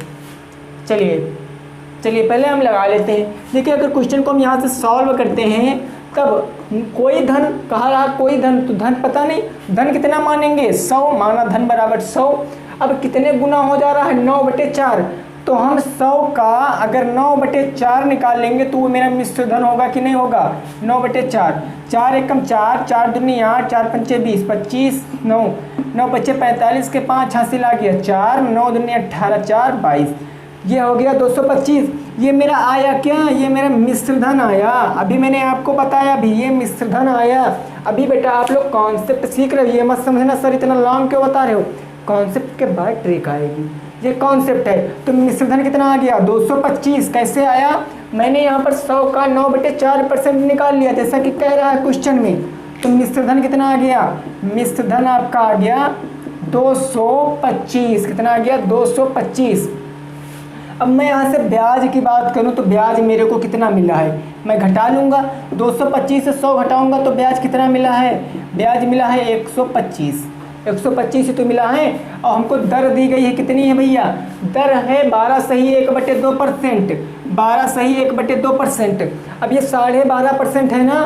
चलिए पहले हम लगा लेते हैं। देखिए अगर क्वेश्चन को हम यहाँ से सॉल्व करते हैं तब कोई धन कहा रहा, कोई धन, तो धन पता नहीं, धन कितना मानेंगे 100, माना धन बराबर 100। अब कितने गुना हो जा रहा है 9/4, तो हम 100 का अगर 9/4 निकाल लेंगे तो वो मेरा मिश्र धन होगा कि नहीं होगा। 9/4, 4 एकम 4, 4 दूनी 8, 4 पंचे 20, 25, 9, 9 बच्चे 45 के 5 हासिल आ गया 4, 9 दूनी 18, 4 22, ये हो गया 225। ये मेरा आया क्या, ये मेरा मिश्र धन आया। अभी मैंने आपको बताया भी ये मिश्र धन आया। अभी बेटा आप लोग कॉन्सेप्ट सीख रहे हो, ये मत समझना सर इतना लॉन्ग क्यों बता रहे हो, कॉन्सेप्ट के बाद ट्रिक आएगी। ये कॉन्सेप्ट है। तो मिश्र धन कितना आ गया 225। कैसे आया, मैंने यहाँ पर 100 का 9/4% निकाल लिया जैसा कि कह रहा है क्वेश्चन में। तो मिश्र धन कितना आ गया, मिश्र धन आपका आ गया 225। कितना आ गया 225। अब मैं यहाँ से ब्याज की बात करूँ तो ब्याज मेरे को कितना मिला है, मैं घटा लूँगा 225 से 100 घटाऊँगा तो ब्याज कितना मिला है, ब्याज मिला है 125। 125 तो मिला है। और हमको दर दी गई है कितनी है भैया, दर है 12 सही 1/2%, 12 सही 1/2%। अब ये 12.5% है ना,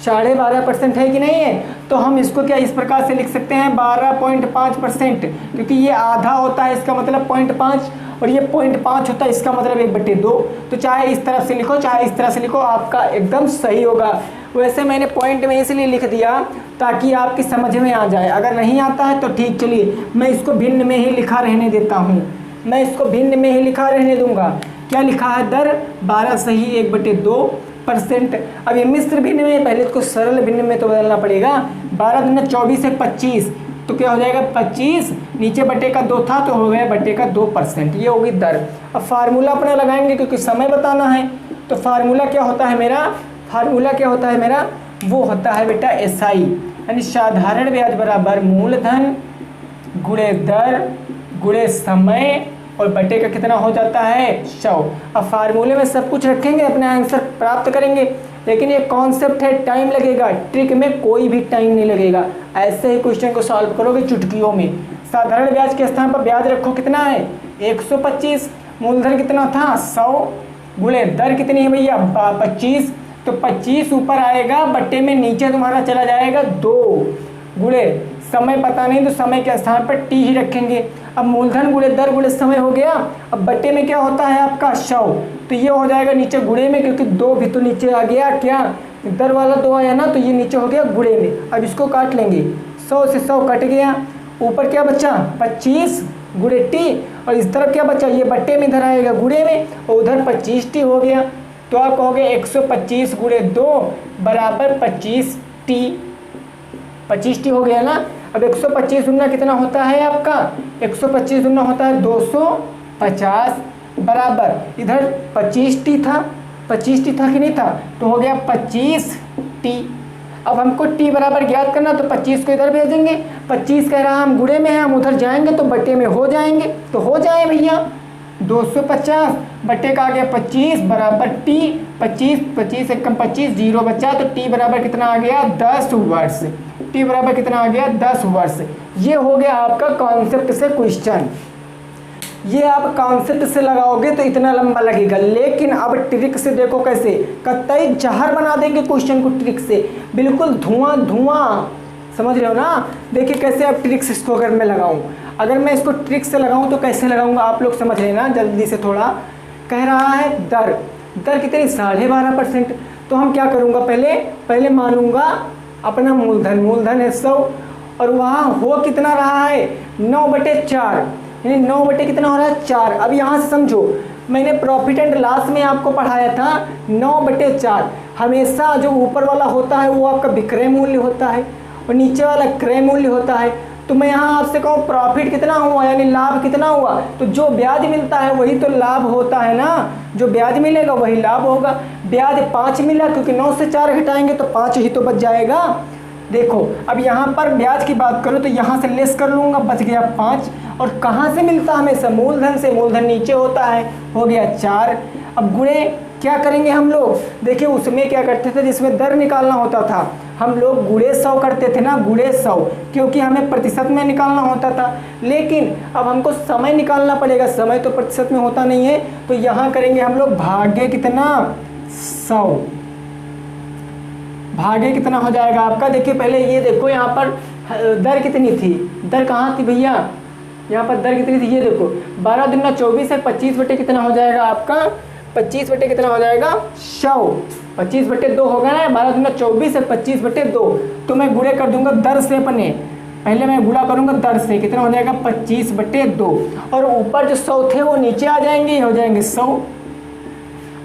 12.5% है कि नहीं है। तो हम इसको क्या इस प्रकार से लिख सकते हैं 12.5%, क्योंकि ये आधा होता है इसका मतलब 0.5 और ये 0.5 होता है इसका मतलब 1/2। तो चाहे इस तरफ से लिखो चाहे इस तरह से लिखो आपका एकदम सही होगा। वैसे मैंने पॉइंट में इसलिए लिख दिया ताकि आपकी समझ में आ जाए, अगर नहीं आता है तो ठीक, चलिए मैं इसको भिन्न में ही लिखा रहने देता हूँ, मैं इसको भिन्न में ही लिखा रहने दूंगा। क्या लिखा है, दर 12 सही 1/2%। अब ये मिश्र भिन्न में, पहले इसको सरल भिन्न में तो बदलना पड़ेगा। 12 दूना 24 है 25, तो क्या हो जाएगा 25, नीचे बटे का 2 था तो हो गया बटे का 2%। ये होगी दर। अब फार्मूला अपना लगाएंगे क्योंकि समय बताना है। तो फार्मूला क्या होता है मेरा, फार्मूला क्या होता है मेरा, वो होता है बेटा SI, यानी साधारण ब्याज बराबर मूलधन गुणे दर गुणे समय और बटे का कितना हो जाता है 100। अब फार्मूले में सब कुछ रखेंगे, अपना आंसर प्राप्त करेंगे। लेकिन ये कॉन्सेप्ट है, टाइम लगेगा, ट्रिक में कोई भी टाइम नहीं लगेगा। ऐसे ही क्वेश्चन को सॉल्व करोगे चुटकियों में। साधारण ब्याज के स्थान पर ब्याज रखो कितना है 125, मूलधन कितना था 100 गुणे दर कितनी है भैया 25, तो 25 ऊपर आएगा बट्टे में नीचे तुम्हारा चला जाएगा 2 गुणे समय पता नहीं तो समय के स्थान पर टी ही रखेंगे। अब मूलधन गुणे दर गुणे समय हो गया। अब बट्टे में क्या होता है आपका 100, तो ये हो जाएगा नीचे गुणे में, क्योंकि 2 भी तो नीचे आ गया, क्या दर वाला 2 आया ना, तो ये नीचे हो गया गुणे में। अब इसको काट लेंगे, 100 से 100 कट गया, ऊपर क्या बचा 25 गुणे टी, और इस तरफ क्या बचा, ये बट्टे में इधर आएगा गुणे में और उधर 25 टी हो गया। तो आप कहोगे 125 गुणे 2 बराबर 25 टी, 25 टी हो गया ना। अब 125 दुना कितना होता है आपका, 125 दुना होता है 250 बराबर इधर 25 टी था, 25 टी था कि नहीं था, तो हो गया 25 टी। अब हमको टी बराबर ज्ञात करना, तो 25 को इधर भेजेंगे, 25 कह रहा हम गुणे में हैं, हम उधर जाएंगे तो बट्टे में हो जाएंगे, तो हो जाए भैया 250 बट्टे का आ गया 25 बराबर टी, 25 एकम 25 जीरो बचा, तो टी बराबर कितना आ गया 10 वर्ष। टी बराबर कितना आ गया 10 वर्ष। ये हो गया आपका कॉन्सेप्ट से क्वेश्चन। ये आप कॉन्सेप्ट से लगाओगे तो इतना लंबा लगेगा, लेकिन अब ट्रिक से देखो कैसे, कतई जहर बना देंगे क्वेश्चन को ट्रिक से, बिल्कुल धुआं धुआं, समझ रहे हो ना। देखिए कैसे आप ट्रिक से इसको अगर मैं लगाऊं, अगर मैं इसको ट्रिक से लगाऊं तो कैसे लगाऊंगा आप लोग समझ लेना जल्दी से थोड़ा। कह रहा है दर, दर कितनी 12.5%, तो हम क्या करूंगा, पहले मानूंगा अपना मूलधन, मूलधन है 100 और वहाँ हो कितना रहा है 9/4, यानी 9 बटे कितना हो रहा है 4। अब यहाँ से समझो, मैंने प्रॉफिट एंड लॉस में आपको पढ़ाया था 9/4, हमेशा जो ऊपर वाला होता है वो आपका विक्रय मूल्य होता है और नीचे वाला क्रय मूल्य होता है। तो मैं यहाँ आपसे कहूँ प्रॉफिट कितना हुआ यानी लाभ कितना हुआ, तो जो ब्याज मिलता है वही तो लाभ होता है ना, जो ब्याज मिलेगा वही लाभ होगा। ब्याज 5 मिला क्योंकि 9 से 4 घटाएंगे तो 5 ही तो बच जाएगा। देखो अब यहाँ पर ब्याज की बात करो तो यहाँ से लेस कर लूँगा, बच गया 5, और कहाँ से मिलता है हमेशा मूलधन से, मूलधन नीचे होता है, हो गया 4। अब गुणे क्या करेंगे हम लोग, देखिए उसमें क्या करते थे, जिसमें दर निकालना होता था हम लोग गुणे 100 करते थे ना, गुणे 100, क्योंकि हमें प्रतिशत में निकालना होता था। लेकिन अब हमको समय निकालना पड़ेगा, समय तो प्रतिशत में होता नहीं है, तो यहाँ करेंगे हम लोग भाग्य कितना 100, भाग्य कितना हो जाएगा आपका। देखिए पहले ये देखो यहाँ पर दर कितनी थी, दर कहाँ थी भैया यहाँ पर दर कितनी थी, ये देखो 12 दूना 24 है, 25 बटे कितना हो जाएगा आपका, 25 बटे कितना हो जाएगा 100, 25 बटे 2 होगा ना, 12 दूना 24 है, 25 बटे 2, तो मैं गुणे कर दूंगा दर से अपने, पहले मैं गुणा करूंगा दर से, कितना हो जाएगा 25 बटे 2, और ऊपर जो 100 थे वो नीचे आ जाएंगे, हो जाएंगे 100।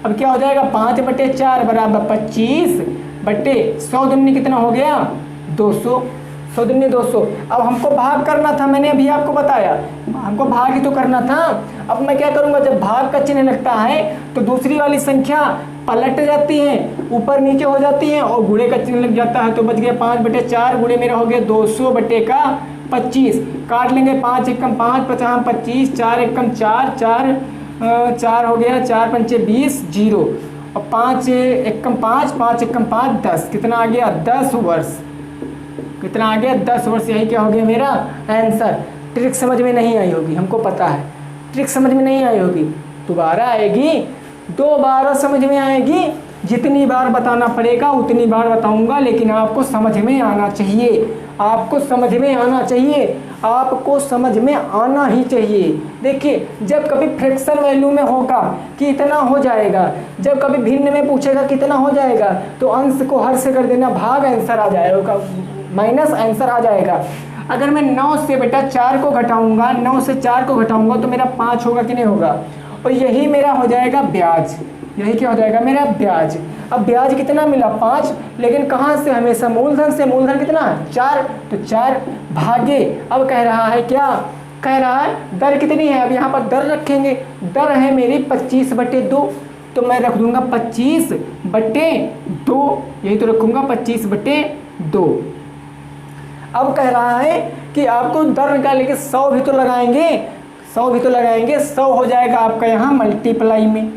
अब क्या हो जाएगा 5 बटे 4 बराबर 25 बटे 100 दूनी कितना हो गया 200, 100 दूनी 200। अब हमको भाग करना था, मैंने अभी आपको बताया हमको भाग ही तो करना था। अब मैं क्या करूंगा, जब भाग का चिन्ह लगता है तो दूसरी वाली संख्या पलट जाती है, ऊपर नीचे हो जाती है, और गुणे का चिन्ह लग जाता है, तो बच गया 5 बटे 4 गुणे मेरा हो गया 200 बटे का 25, काट लेंगे 5 एकम 5 50 25, 4 एकम 4 4 4 हो गया, 4 पंचे 20 0, और 5 एकम 5 5 एकम 5 10, कितना आ गया 10 वर्ष, कितना आ गया 10 वर्ष। यही क्या हो गया मेरा आंसर। ट्रिक समझ में नहीं आई होगी, हमको पता है ट्रिक समझ में नहीं आई होगी, दोबारा आएगी, दोबारा समझ में आएगी, जितनी बार बताना पड़ेगा उतनी बार बताऊंगा, लेकिन आपको समझ में आना चाहिए, आपको समझ में आना चाहिए, आपको समझ में आना ही चाहिए। देखिए जब कभी फ्रैक्शन वैल्यू में होगा कि इतना हो जाएगा, जब कभी भिन्न में पूछेगा कितना हो जाएगा, तो अंश को हर से कर देना, भाग आंसर आ जाएगा, माइनस आंसर आ जाएगा। अगर मैं 9 से बेटा 4 को घटाऊंगा, 9 से 4 को घटाऊंगा तो मेरा 5 होगा कि नहीं होगा, और यही मेरा हो जाएगा ब्याज, यही क्या हो जाएगा मेरा ब्याज। अब ब्याज कितना मिला 5, लेकिन कहाँ से, हमेशा मूलधन से, मूलधन कितना 4, तो 4 भागे, अब कह रहा है क्या, कह रहा है दर कितनी है, अब यहाँ पर दर रखेंगे, दर है मेरी 25 बटे 2, तो मैं रख दूंगा 25 बटे 2, यही तो रखूंगा 25 बटे 2। अब कह रहा है कि आपको दर निकालने के 100 भी तो लगाएंगे, 100 भी तो लगाएंगे, 100 हो जाएगा आपका यहाँ मल्टीप्लाई में।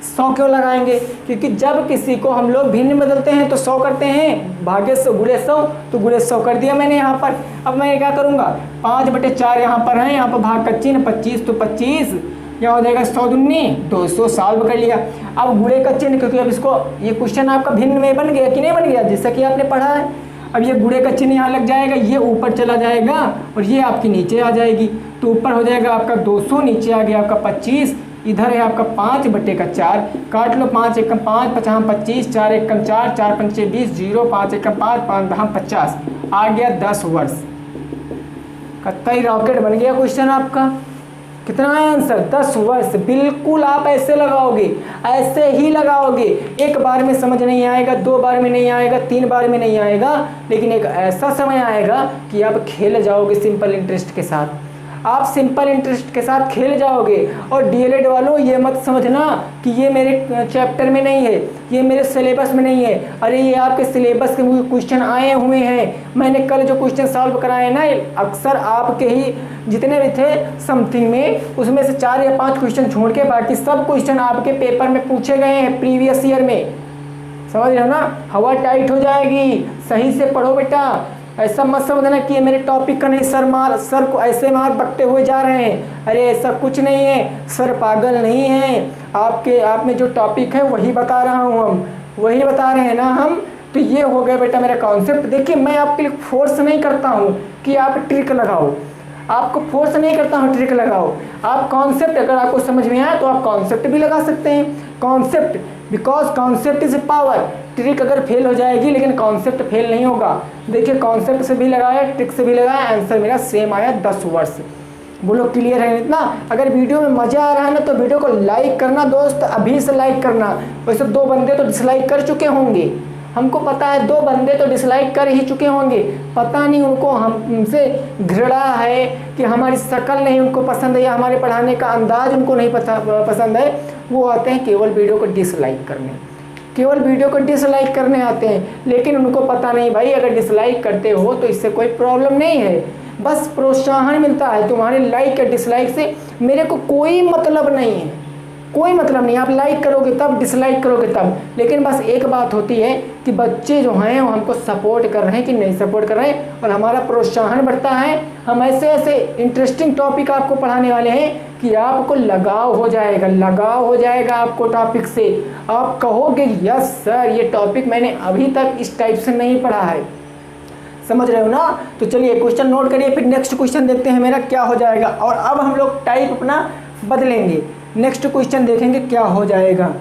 100 क्यों लगाएंगे, क्योंकि जब किसी को हम लोग भिन्न बदलते हैं तो 100 करते हैं, भागे 100 गुणे 100, तो गुणे 100 कर दिया मैंने यहाँ पर। अब मैं क्या करूँगा 5 बटे 4 यहाँ पर है, यहाँ पर भाग का चिन्ह 25, तो 25 यहाँ हो जाएगा 100 दूनी 200, सॉल्व कर लिया। अब गुणे का चिन्ह, क्योंकि अब इसको, ये क्वेश्चन आपका भिन्न में बन गया कि नहीं बन गया, जैसा कि आपने पढ़ा है। अब ये गुणे का चिन्ह यहाँ लग जाएगा, ये ऊपर चला जाएगा और ये आपकी नीचे आ जाएगी, तो ऊपर हो जाएगा आपका 200, नीचे आ गया आपका 25, इधर है आपका 5 बटे का 4, काट लो 5 एकम 5 50 25, 4 एकम 4 4 पंचे 20 0, 5 एकम 5 5 10 50, आ गया 10 वर्ष। कत्तई रॉकेट बन गया क्वेश्चन आपका। कितना है आंसर 10 वर्ष। बिल्कुल आप ऐसे लगाओगे, ऐसे ही लगाओगे, एक बार में समझ नहीं आएगा, 2 बार में नहीं आएगा, 3 बार में नहीं आएगा, लेकिन एक ऐसा समय आएगा कि आप खेल जाओगे सिंपल इंटरेस्ट के साथ, आप सिंपल इंटरेस्ट के साथ खेल जाओगे। और डीएलएड वालों ये मत समझना कि ये मेरे चैप्टर में नहीं है, ये मेरे सिलेबस में नहीं है, अरे ये आपके सिलेबस के क्वेश्चन आए हुए हैं। मैंने कल जो क्वेश्चन सॉल्व कराए ना, अक्सर आपके ही जितने भी थे समथिंग में, उसमें से 4 या 5 क्वेश्चन छोड़ के बाकी सब क्वेश्चन आपके पेपर में पूछे गए हैं प्रीवियस ईयर में। समझ रहे हो ना, हवा टाइट हो जाएगी, सही से पढ़ो बेटा। ऐसा मत समझना कि ये मेरे टॉपिक का नहीं, सर को ऐसे मार बकते हुए जा रहे हैं, अरे ऐसा कुछ नहीं है, सर पागल नहीं है, आप में जो टॉपिक है वही बता रहा हूँ, हम वही बता रहे हैं ना हम। तो ये हो गया बेटा मेरा कॉन्सेप्ट। देखिए मैं आपके लिए फोर्स नहीं करता हूँ कि आप ट्रिक लगाओ, आपको फोर्स नहीं करता हूँ ट्रिक लगाओ, आप कॉन्सेप्ट अगर आपको समझ में आए तो आप कॉन्सेप्ट भी लगा सकते हैं। Concept, because concept is power. Trick अगर फेल हो जाएगी लेकिन कॉन्सेप्ट फेल नहीं होगा। देखिए कॉन्सेप्ट से भी लगाया, ट्रिक से भी लगाया, आंसर मेरा सेम आया 10 वर्ष। बोलो क्लियर है इतना। अगर वीडियो में मज़ा आ रहा है ना तो वीडियो को लाइक करना दोस्त, अभी से लाइक करना। वैसे 2 बंदे तो डिसलाइक कर चुके होंगे, हमको पता है 2 बंदे तो डिसलाइक कर ही चुके होंगे। पता नहीं उनको हमसे घृणा है कि हमारी शक्ल नहीं उनको पसंद है या हमारे पढ़ाने का अंदाज उनको नहीं पसंद है, वो आते हैं केवल वीडियो को डिसलाइक करने, केवल वीडियो को डिसलाइक करने आते हैं। लेकिन उनको पता नहीं भाई अगर डिसलाइक करते हो तो इससे कोई प्रॉब्लम नहीं है, बस प्रोत्साहन मिलता है। तुम्हारे लाइक या डिसलाइक से मेरे को कोई मतलब नहीं है, कोई मतलब नहीं। आप लाइक करोगे तब, डिसलाइक करोगे तब, लेकिन बस एक बात होती है कि बच्चे जो हैं वो हमको सपोर्ट कर रहे हैं कि नहीं सपोर्ट कर रहे हैं, और हमारा प्रोत्साहन बढ़ता है। हम ऐसे ऐसे इंटरेस्टिंग टॉपिक आपको पढ़ाने वाले हैं कि आपको लगाव हो जाएगा, लगाव हो जाएगा आपको टॉपिक से। आप कहोगे यस सर ये टॉपिक मैंने अभी तक इस टाइप से नहीं पढ़ा है, समझ रहे हो ना। तो चलिए क्वेश्चन नोट करिए, फिर नेक्स्ट क्वेश्चन देखते हैं मेरा क्या हो जाएगा। और अब हम लोग टाइप अपना बदलेंगे, नेक्स्ट क्वेश्चन देखेंगे क्या हो जाएगा।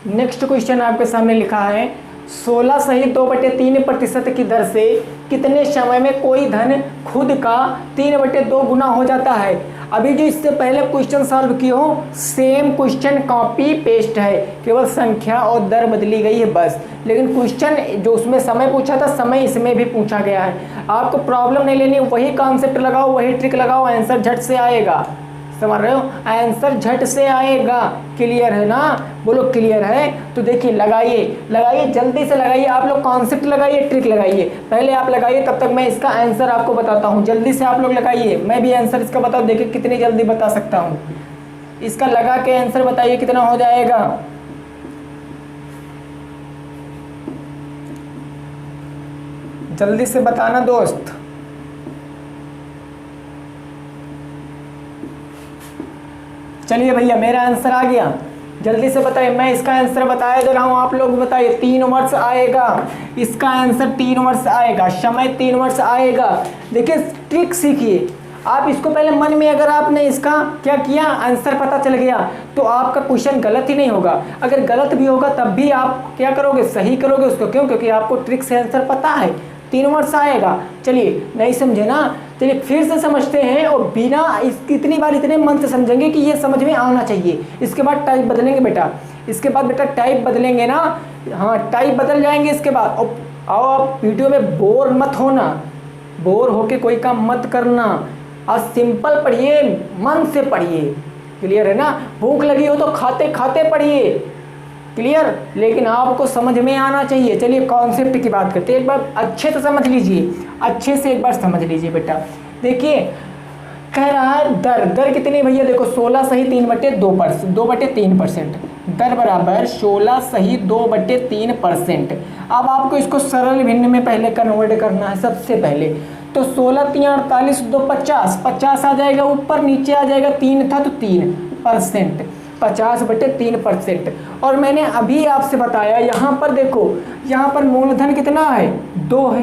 नेक्स्ट क्वेश्चन आपके सामने लिखा है 16 सही 2/3% की दर से कितने समय में कोई धन खुद का 3/2 गुना हो जाता है। अभी जो इससे पहले क्वेश्चन सॉल्व किए हो सेम क्वेश्चन कॉपी पेस्ट है, केवल संख्या और दर बदली गई है बस। लेकिन क्वेश्चन जो उसमें समय पूछा था समय इसमें भी पूछा गया है। आपको प्रॉब्लम नहीं लेनी, वही कॉन्सेप्ट लगाओ, वही ट्रिक लगाओ, आंसर झट से आएगा। समझ रहे हो, आंसर झट से आएगा। क्लियर है ना, बोलो क्लियर है। तो देखिए लगाइए लगाइए, जल्दी से लगाइए, आप लोग कॉन्सेप्ट लगाइए, ट्रिक लगाइए। पहले आप लगाइए, तब तक मैं इसका आंसर आपको बताता हूँ। जल्दी से आप लोग लगाइए, मैं भी आंसर इसका बताऊँ, देखिए कितनी जल्दी बता सकता हूँ। इसका लगा के आंसर बताइए कितना हो जाएगा। जल्दी से बताना दोस्त। चलिए भैया मेरा आंसर आ गया, जल्दी से बताइए। मैं इसका आंसर बताया दे रहा हूँ, आप लोग बताइए। 3 वर्ष आएगा, इसका आंसर 3 वर्ष आएगा, समय 3 वर्ष आएगा। देखिए ट्रिक सीखिए आप इसको पहले मन में, अगर आपने इसका क्या किया आंसर पता चल गया तो आपका क्वेश्चन गलत ही नहीं होगा। अगर गलत भी होगा तब भी आप क्या करोगे, सही करोगे उसको। क्यों? क्योंकि आपको ट्रिक से आंसर पता है। 3 वर्ष आएगा। चलिए नहीं समझे ना, चलिए फिर से समझते हैं। और बिना इतनी बार इतने मन से समझेंगे कि ये समझ में आना चाहिए। इसके बाद टाइप बदलेंगे बेटा, इसके बाद बेटा टाइप बदलेंगे ना। हाँ टाइप बदल जाएंगे इसके बाद। और आओ आप वीडियो में बोर मत होना, बोर होके कोई काम मत करना। और सिंपल पढ़िए, मन से पढ़िए। क्लियर है ना, भूख लगी हो तो खाते खाते पढ़िए। क्लियर, लेकिन आपको समझ में आना चाहिए। चलिए कॉन्सेप्ट की बात करते हैं, एक बार अच्छे से समझ लीजिए, अच्छे से एक बार समझ लीजिए बेटा। देखिए कह रहा है दर कितनी भैया, देखो 16 सही 2/3%। दर बराबर 16 सही 2/3%। अब आपको इसको सरल भिन्न में पहले कन्वर्ट करना है सबसे पहले। तो 16 3 48 2 50, 50 आ जाएगा ऊपर, नीचे आ जाएगा 3 था तो 3%, 50/3%। और मैंने अभी आपसे बताया यहाँ पर देखो, यहाँ पर मूलधन कितना है 2 है,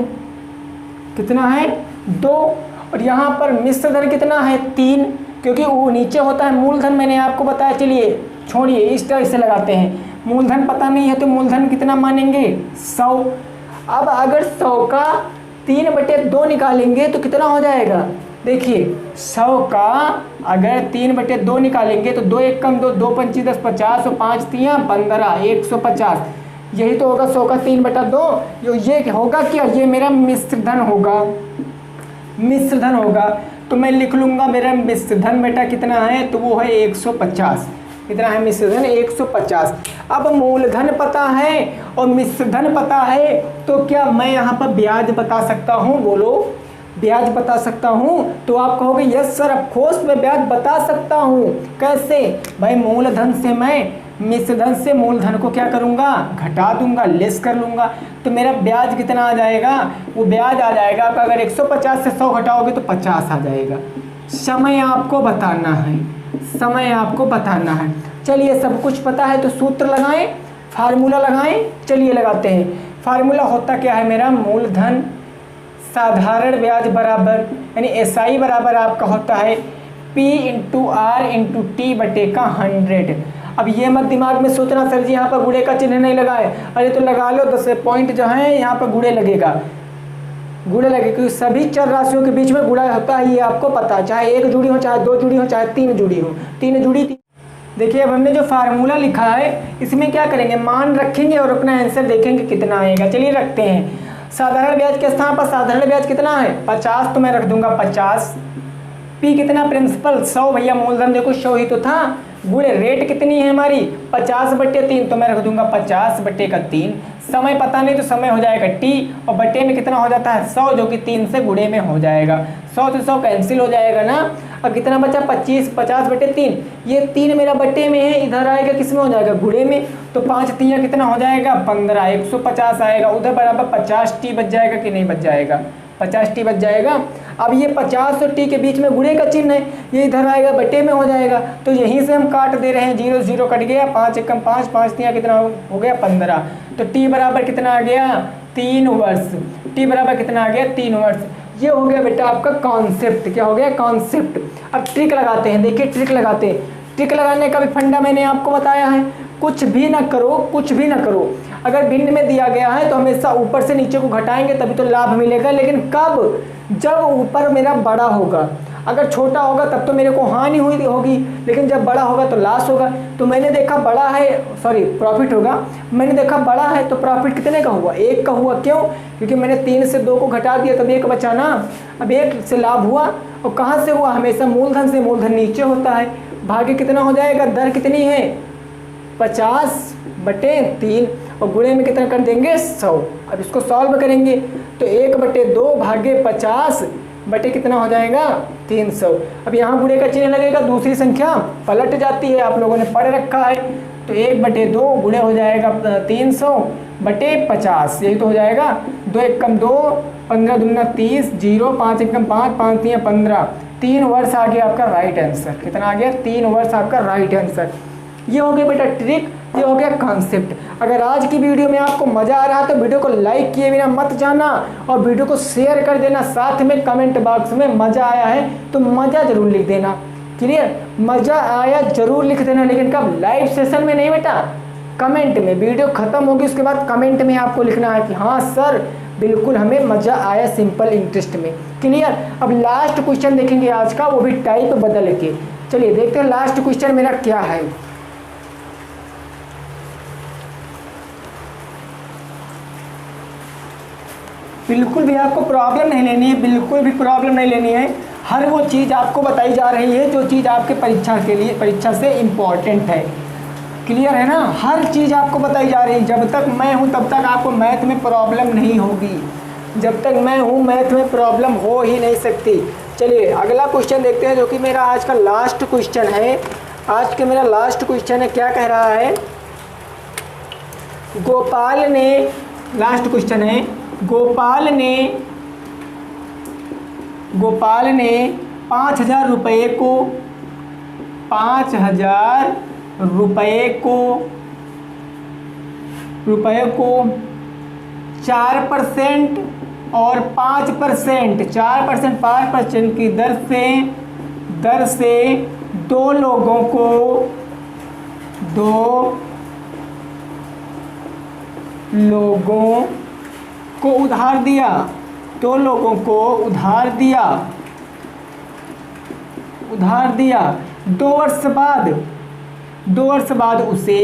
कितना है 2। और यहाँ पर मिश्र धन कितना है 3, क्योंकि वो नीचे होता है मूलधन, मैंने आपको बताया। चलिए छोड़िए, इस तरह से लगाते हैं। मूलधन पता नहीं है तो मूलधन कितना मानेंगे 100। अब अगर 100 का 3/2 निकालेंगे तो कितना हो जाएगा, देखिए 100 का अगर 3/2 निकालेंगे तो 2 1 कम 2, 2 25 10 50 और 5 3 15, 150। यही तो होगा 100 का 3/2। ये होगा क्या, ये मेरा मिश्र धन होगा, मिश्र धन होगा। तो मैं लिख लूँगा मेरा मिश्र धन बेटा कितना है, तो वो है 150। कितना है मिश्र धन 150। अब मूलधन पता है और मिश्र धन पता है, तो क्या मैं यहाँ पर ब्याज बता सकता हूँ, बोलो ब्याज बता सकता हूँ। तो आप कहोगे यस सर ऑफ कोर्स मैं ब्याज बता सकता हूँ। कैसे भाई, मूलधन से मैं मिश्र धन से मूलधन को क्या करूँगा, घटा दूंगा, लेस कर लूँगा। तो मेरा ब्याज कितना आ जाएगा, वो ब्याज आ जाएगा आपका, अगर 150 से 100 घटाओगे तो 50 आ जाएगा। समय आपको बताना है, समय आपको बताना है। चलिए सब कुछ पता है तो सूत्र लगाएं, फार्मूला लगाएं। चलिए लगाते हैं। फार्मूला होता क्या है मेरा, मूलधन साधारण ब्याज बराबर, यानी SI बराबर आपका होता है P × R × T/100। अब ये मत दिमाग में सोचना सर जी यहाँ पर गुणे का चिन्ह नहीं लगाए, अरे तो लगा लो 10 पॉइंट जो है यहाँ पर गुणे लगेगा, गुणे लगेगा, क्योंकि सभी चर राशियों के बीच में गुणा होता है, ये आपको पता है। चाहे 1 जुड़ी हो, चाहे 2 जुड़ी हो, चाहे 3 जुड़ी हो, 3 जुड़ी। देखिए अब हमने जो फार्मूला लिखा है इसमें क्या करेंगे, मान रखेंगे और अपना आंसर देखेंगे कितना आएगा। चलिए रखते हैं। साधारण ब्याज के स्थान पर साधारण ब्याज कितना है 50, तो मैं रख दूंगा 50। पी कितना, प्रिंसिपल 100 भैया, मूलधन देखो 100 ही तो था। गुणे रेट कितनी है हमारी 50/3, तो मैं रख दूंगा 50/3। समय पता नहीं तो समय हो जाएगा टी, और बटे में कितना हो जाता है 100, जो कि 3 से गुणे में हो जाएगा। 100 से 100 कैंसिल हो जाएगा ना। और कितना बचा 25, 50/3। ये 3 मेरा बटे में है, इधर आएगा किस में हो जाएगा, गुणे में। तो 5 3 कितना हो जाएगा 15, 150 आएगा। उधर बराबर 50t बच जाएगा कि नहीं बच जाएगा, 50t बच जाएगा। अब ये 50 और t के बीच में गुणे का चिन्ह है, ये इधर आएगा बटे में हो जाएगा। तो यहीं से हम काट दे रहे हैं, 0 0 कट गया, 5 1 5, 5 3 कितना हो गया 15। तो t बराबर कितना आ गया 3 वर्ष। टी बराबर कितना आ गया 3 वर्ष। ये हो गया बेटा आपका कॉन्सेप्ट। क्या हो गया कॉन्सेप्ट। अब ट्रिक लगाते हैं, देखिए ट्रिक लगाते हैं। ट्रिक लगाने का भी फंडा मैंने आपको बताया है। कुछ भी ना करो, कुछ भी ना करो, अगर भिन्न में दिया गया है तो हमेशा ऊपर से नीचे को घटाएंगे तभी तो लाभ मिलेगा। लेकिन कब, जब ऊपर मेरा बड़ा होगा। अगर छोटा होगा तब तो मेरे को हानि हुई होगी, लेकिन जब बड़ा होगा तो लॉस होगा। तो मैंने देखा बड़ा है, सॉरी प्रॉफिट होगा। मैंने देखा बड़ा है तो प्रॉफिट कितने का हुआ, 1 का हुआ। क्यों, क्योंकि मैंने 3 से 2 को घटा दिया तब 1 बचा ना। अब 1 से लाभ हुआ, और कहाँ से हुआ, हमेशा मूलधन से। मूलधन नीचे होता है। भाग्य कितना हो जाएगा, दर कितनी है 50/3, और गुणे में कितना कर देंगे 100। अब इसको सॉल्व करेंगे तो 1/2 भागे 50 बटे कितना हो जाएगा 300। अब यहाँ गुणे का चिन्ह लगेगा, दूसरी संख्या पलट जाती है, आप लोगों ने पढ़ रखा है। तो 1/2 गुणे हो जाएगा 300/50, यही तो हो जाएगा। 2 एकम 2, 15 दूना 30, 0, 5 एकम 5, 5 3 15, 3 वर्ष आ गया आपका राइट आंसर। कितना आ गया 3 वर्ष आपका राइट आंसर। ये हो गया बेटा ट्रिक, ये हो गया कॉन्सेप्ट। अगर आज की वीडियो में आपको मजा आ रहा है तो वीडियो को लाइक किए बिना मत जाना, और वीडियो को शेयर कर देना। साथ में कमेंट बॉक्स में मजा आया है तो मजा जरूर लिख देना। क्लियर, मजा आया जरूर लिख देना, लेकिन कब, लाइव सेशन में नहीं बेटा, कमेंट में। वीडियो खत्म होगी उसके बाद कमेंट में आपको लिखना है कि हाँ सर बिल्कुल हमें मजा आया सिंपल इंटरेस्ट में। क्लियर। अब लास्ट क्वेश्चन देखेंगे आज का, वो भी टाइप बदल के। चलिए देखते हैं लास्ट क्वेश्चन मेरा क्या है। बिल्कुल भी आपको प्रॉब्लम नहीं लेनी है, बिल्कुल भी प्रॉब्लम नहीं लेनी है। हर वो चीज़ आपको बताई जा रही है जो चीज़ आपके परीक्षा के लिए, परीक्षा से इम्पॉर्टेंट है। क्लियर है ना, हर चीज़ आपको बताई जा रही है। जब तक मैं हूँ तब तक आपको मैथ में प्रॉब्लम नहीं होगी। जब तक मैं हूँ मैथ में प्रॉब्लम हो ही नहीं सकती। चलिए अगला क्वेश्चन देखते हैं, जो कि मेरा आज का लास्ट क्वेश्चन है। आज के मेरा लास्ट क्वेश्चन है, क्या कह रहा है, गोपाल ने, लास्ट क्वेश्चन है, गोपाल ने 5,000 रुपये को 4% और 5%, 4% की दर से दो लोगों को उधार दिया। 2 लोगों को उधार दिया। 2 वर्ष बाद उसे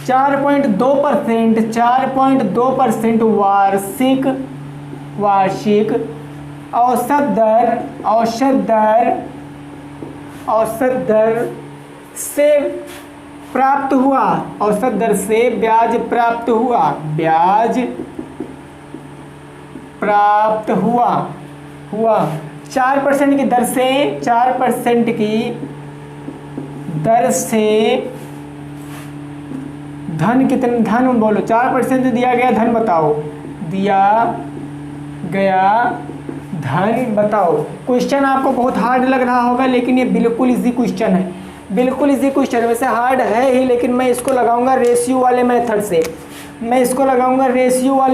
4.2% वार्षिक औसत दर से प्राप्त हुआ। औसत दर से ब्याज प्राप्त हुआ। 4% की दर से, 4% की दर से धन कितने, धन बोलो, 4% दिया गया धन बताओ, दिया गया धन बताओ। क्वेश्चन आपको बहुत हार्ड लग रहा होगा, लेकिन ये बिल्कुल इजी क्वेश्चन है, बिल्कुल इजी क्वेश्चन है। वैसे हार्ड है ही, लेकिन मैं इसको लगाऊंगा रेशियो वाले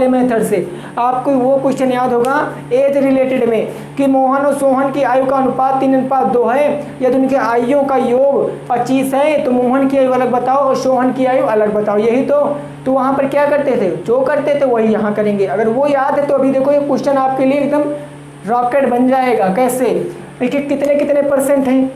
मेथड से। आपको वो क्वेश्चन याद होगा एज रिलेटेड में, कि मोहन और सोहन की आयु का अनुपात 3:2 है। यदि उनके आयुओं का योग 25 है तो मोहन की आयु अलग बताओ और सोहन की आयु अलग बताओ। यही तो वहाँ पर क्या करते थे, जो करते थे वही यहाँ करेंगे। अगर वो याद है तो अभी देखो ये क्वेश्चन आपके लिए एकदम रॉकेट बन जाएगा। कैसे, देखिए कितने परसेंट हैं,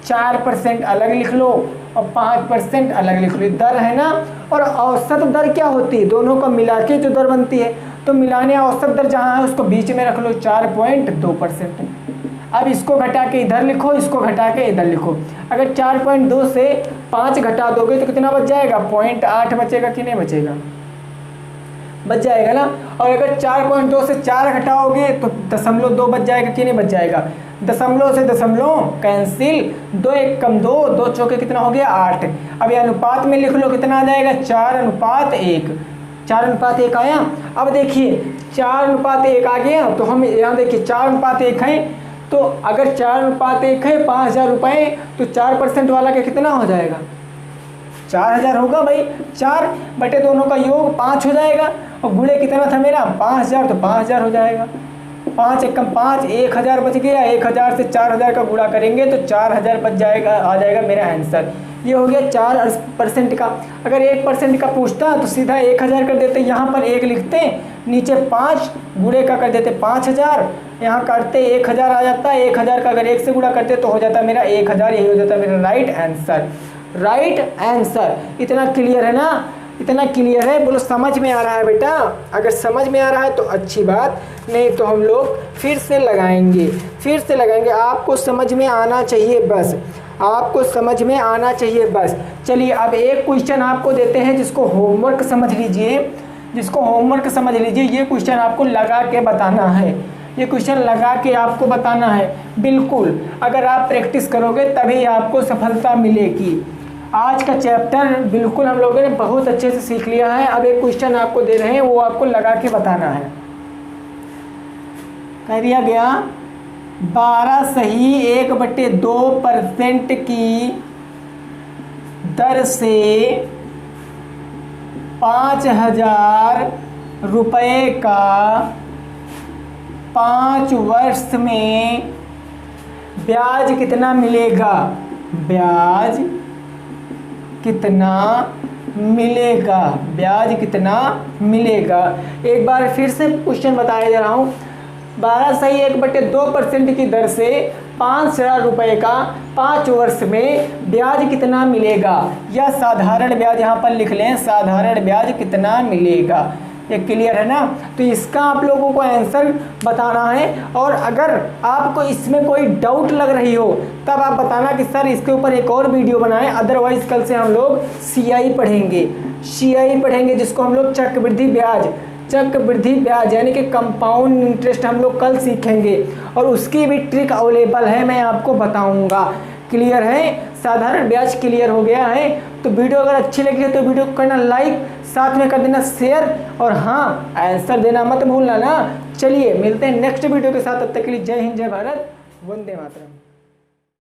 4% अलग लिख लो और 5% अलग लिख लो। दर है ना, और औसत दर क्या होती है, दोनों को मिला के जो दर बनती है। तो मिलाने औसत दर जहाँ है उसको बीच में रख लो, 4.2%। अब इसको घटा के इधर लिखो, इसको घटा के इधर लिखो। अगर 4.2 से 5 घटा दोगे तो कितना बच जाएगा, 0.8 बचेगा कि नहीं बचेगा, बच जाएगा ना। और अगर 4.2 से 4 घटाओगे तो 0.2 बच जाएगा कि नहीं बच जाएगा। 0 से 0 कैंसिल, 2 एक कम 2, 2 चौके कितना हो गया 8। अब ये अनुपात में लिख लो, कितना आ जाएगा 4:1। 4:1 आया। अब देखिए 4:1 आ गया, तो हम यहाँ देखिए 4:1 है। तो अगर 4:1 है 5,000 रुपये, तो 4% वाला का कितना हो जाएगा, 4000 होगा भाई, 4 बटे दोनों का योग 5 हो जाएगा। और गुणे कितना था मेरा 5000, तो 5000 हो जाएगा। 5 एकम 5, 1000 बच गया। 1000 से 4000 का गुणा करेंगे तो 4000 बच जाएगा, आ जाएगा मेरा आंसर। ये हो गया 4% का। अगर 1% का पूछता तो सीधा 1000 कर देते, यहाँ पर 1 लिखते, नीचे 5 गुणे का कर देते 5000, यहाँ काटते 1000 आ जाता। 1000 का अगर 1 से गुणा करते तो हो जाता मेरा 1000, यही हो जाता मेरा राइट आंसर। Right answer. इतना क्लियर है ना, इतना क्लियर है? बोलो समझ में आ रहा है बेटा? अगर समझ में आ रहा है तो अच्छी बात, नहीं तो हम लोग फिर से लगाएंगे, फिर से लगाएंगे। आपको समझ में आना चाहिए बस, आपको समझ में आना चाहिए बस। चलिए अब एक क्वेश्चन आपको देते हैं जिसको होमवर्क समझ लीजिए, जिसको होमवर्क समझ लीजिए। ये क्वेश्चन आपको लगा के बताना है, ये क्वेश्चन लगा के आपको बताना है। बिल्कुल, अगर आप प्रैक्टिस करोगे तभी आपको सफलता मिलेगी। आज का चैप्टर बिल्कुल हम लोगों ने बहुत अच्छे से सीख लिया है। अब एक क्वेश्चन आपको दे रहे हैं, वो आपको लगा के बताना है। कह दिया गया 12 सही 1/2% की दर से 5000 रुपये का 5 वर्ष में ब्याज कितना मिलेगा? ब्याज कितना मिलेगा? ब्याज कितना मिलेगा? एक बार फिर से क्वेश्चन बताया जा रहा हूँ। 12 सही 1/2% की दर से 5000 रुपये का 5 वर्ष में ब्याज कितना मिलेगा? या साधारण ब्याज यहाँ पर लिख लें, साधारण ब्याज कितना मिलेगा। ये क्लियर है ना? तो इसका आप लोगों को आंसर बताना है। और अगर आपको इसमें कोई डाउट लग रही हो तब आप बताना कि सर इसके ऊपर एक और वीडियो बनाएं। अदरवाइज कल से हम लोग CI पढ़ेंगे, CI पढ़ेंगे, जिसको हम लोग चक्रवृद्धि ब्याज, चक्रवृद्धि ब्याज यानी कि कंपाउंड इंटरेस्ट हम लोग कल सीखेंगे। और उसकी भी ट्रिक अवेलेबल है, मैं आपको बताऊंगा। क्लियर है? साधारण ब्याज क्लियर हो गया है? तो वीडियो अगर अच्छी लगी है तो वीडियो को करना लाइक, साथ में कर देना शेयर, और हाँ आंसर देना मत भूलना ना। चलिए मिलते हैं नेक्स्ट वीडियो के साथ, तब तक के लिए जय हिंद, जय भारत, वंदे मातरम।